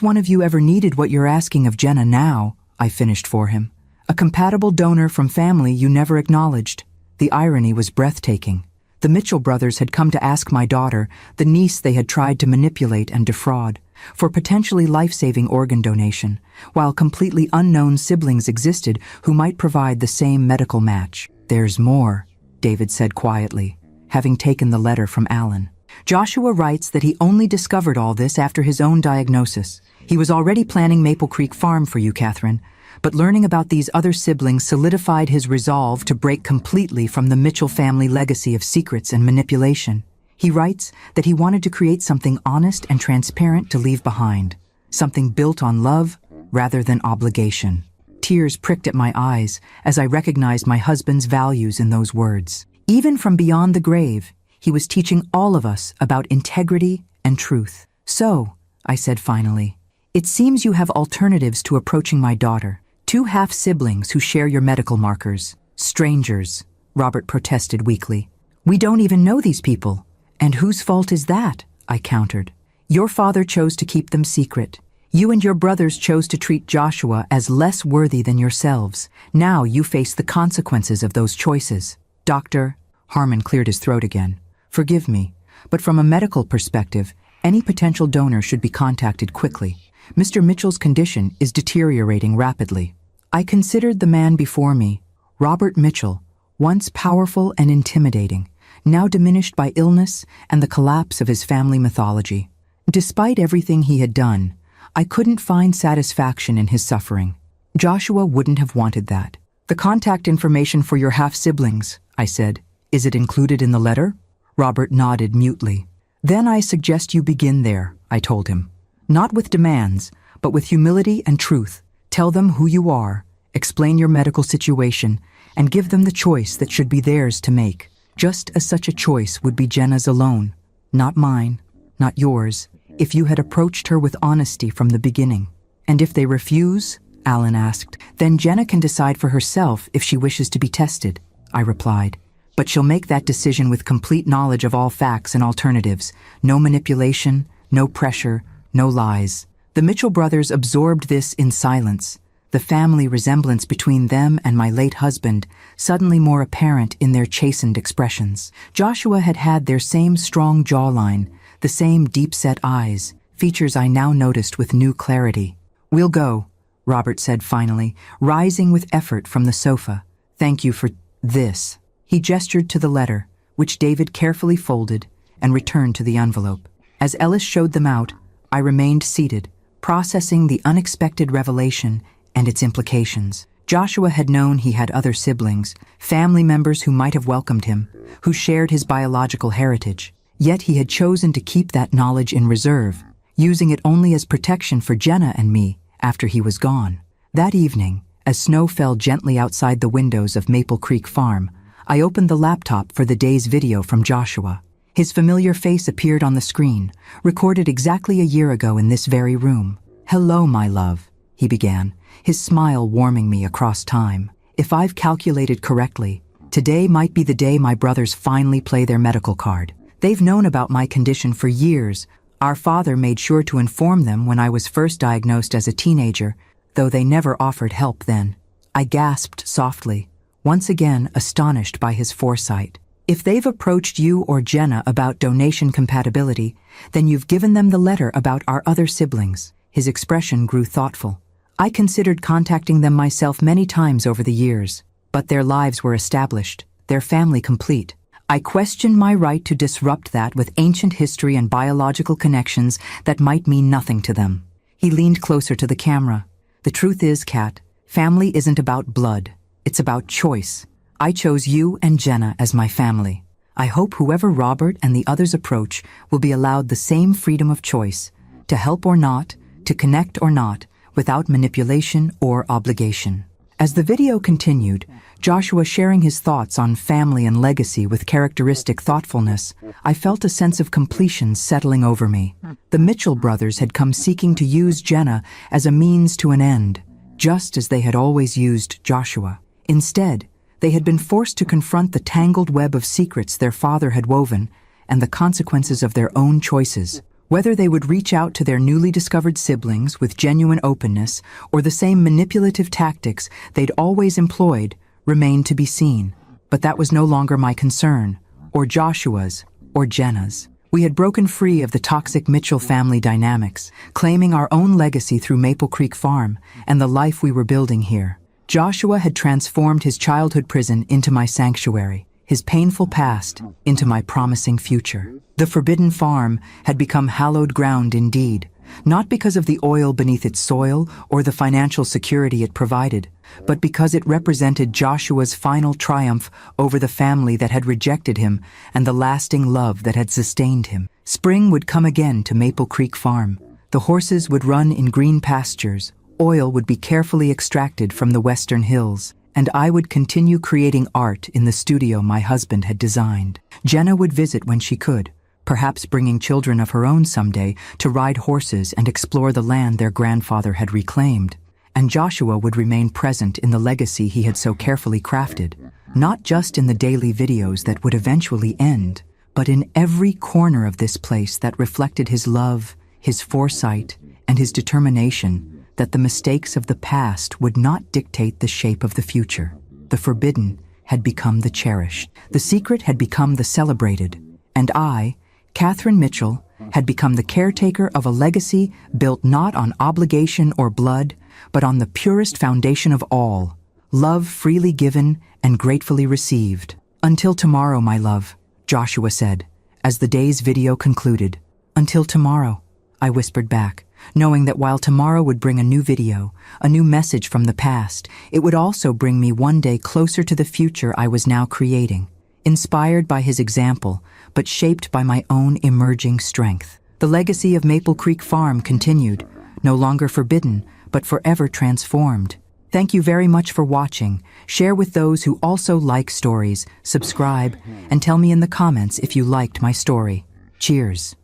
one of you ever needed what you're asking of Jenna now, I finished for him. A compatible donor from family you never acknowledged. The irony was breathtaking. The Mitchell brothers had come to ask my daughter, the niece they had tried to manipulate and defraud, for potentially life-saving organ donation, while completely unknown siblings existed who might provide the same medical match. There's more, David said quietly, having taken the letter from Alan. Joshua writes that he only discovered all this after his own diagnosis. He was already planning Maple Creek Farm for you, Catherine, but learning about these other siblings solidified his resolve to break completely from the Mitchell family legacy of secrets and manipulation. He writes that he wanted to create something honest and transparent to leave behind, something built on love rather than obligation. Tears pricked at my eyes as I recognized my husband's values in those words. Even from beyond the grave, he was teaching all of us about integrity and truth. "So," I said finally, "it seems you have alternatives to approaching my daughter. Two half-siblings who share your medical markers. Strangers," Robert protested weakly. "We don't even know these people." "And whose fault is that?" I countered. "Your father chose to keep them secret. You and your brothers chose to treat Joshua as less worthy than yourselves. Now you face the consequences of those choices." "Doctor," Harmon cleared his throat again, "forgive me, but from a medical perspective, any potential donor should be contacted quickly. Mr. Mitchell's condition is deteriorating rapidly." I considered the man before me, Robert Mitchell, once powerful and intimidating, now diminished by illness and the collapse of his family mythology. Despite everything he had done, I couldn't find satisfaction in his suffering. Joshua wouldn't have wanted that. "The contact information for your half-siblings," I said. "Is it included in the letter?" Robert nodded mutely. "Then I suggest you begin there," I told him. "Not with demands, but with humility and truth. Tell them who you are, explain your medical situation, and give them the choice that should be theirs to make, just as such a choice would be Jenna's alone. Not mine, not yours, if you had approached her with honesty from the beginning." "And if they refuse?" Alan asked. "Then Jenna can decide for herself if she wishes to be tested," I replied. "But she'll make that decision with complete knowledge of all facts and alternatives. No manipulation, no pressure, no lies." The Mitchell brothers absorbed this in silence, the family resemblance between them and my late husband suddenly more apparent in their chastened expressions. Joshua had had their same strong jawline, the same deep-set eyes, features I now noticed with new clarity. "We'll go," Robert said finally, rising with effort from the sofa. "Thank you for this." He gestured to the letter, which David carefully folded and returned to the envelope. As Ellis showed them out, I remained seated, processing the unexpected revelation and its implications. Joshua had known he had other siblings, family members who might have welcomed him, who shared his biological heritage. Yet he had chosen to keep that knowledge in reserve, using it only as protection for Jenna and me after he was gone. That evening, as snow fell gently outside the windows of Maple Creek Farm, I opened the laptop for the day's video from Joshua. His familiar face appeared on the screen, recorded exactly a year ago in this very room. "Hello, my love," he began, his smile warming me across time. "If I've calculated correctly, today might be the day my brothers finally play their medical card. They've known about my condition for years. Our father made sure to inform them when I was first diagnosed as a teenager, though they never offered help then." I gasped softly, once again astonished by his foresight. "If they've approached you or Jenna about donation compatibility, then you've given them the letter about our other siblings." His expression grew thoughtful. "I considered contacting them myself many times over the years, but their lives were established, their family complete. I questioned my right to disrupt that with ancient history and biological connections that might mean nothing to them." He leaned closer to the camera. "The truth is, Kat, family isn't about blood. It's about choice. I chose you and Jenna as my family. I hope whoever Robert and the others approach will be allowed the same freedom of choice, to help or not, to connect or not, without manipulation or obligation." As the video continued, Joshua sharing his thoughts on family and legacy with characteristic thoughtfulness, I felt a sense of completion settling over me. The Mitchell brothers had come seeking to use Jenna as a means to an end, just as they had always used Joshua. Instead, they had been forced to confront the tangled web of secrets their father had woven and the consequences of their own choices. Whether they would reach out to their newly discovered siblings with genuine openness or the same manipulative tactics they'd always employed remained to be seen. But that was no longer my concern, or Joshua's, or Jenna's. We had broken free of the toxic Mitchell family dynamics, claiming our own legacy through Maple Creek Farm and the life we were building here. Joshua had transformed his childhood prison into my sanctuary, his painful past into my promising future. The forbidden farm had become hallowed ground indeed, not because of the oil beneath its soil or the financial security it provided, but because it represented Joshua's final triumph over the family that had rejected him and the lasting love that had sustained him. Spring would come again to Maple Creek Farm. The horses would run in green pastures, Oil would be carefully extracted from the western hills, and I would continue creating art in the studio my husband had designed. Jenna would visit when she could, perhaps bringing children of her own someday to ride horses and explore the land their grandfather had reclaimed. And Joshua would remain present in the legacy he had so carefully crafted, not just in the daily videos that would eventually end, but in every corner of this place that reflected his love, his foresight, and his determination that the mistakes of the past would not dictate the shape of the future. The forbidden had become the cherished. The secret had become the celebrated. And I, Catherine Mitchell, had become the caretaker of a legacy built not on obligation or blood, but on the purest foundation of all, love freely given and gratefully received. Until tomorrow, my love, Joshua said, as the day's video concluded. Until tomorrow, I whispered back, knowing that while tomorrow would bring a new video, a new message from the past, it would also bring me one day closer to the future I was now creating, inspired by his example, but shaped by my own emerging strength. The legacy of Maple Creek Farm continued, no longer forbidden, but forever transformed. Thank you very much for watching. Share with those who also like stories, subscribe, and tell me in the comments if you liked my story. Cheers.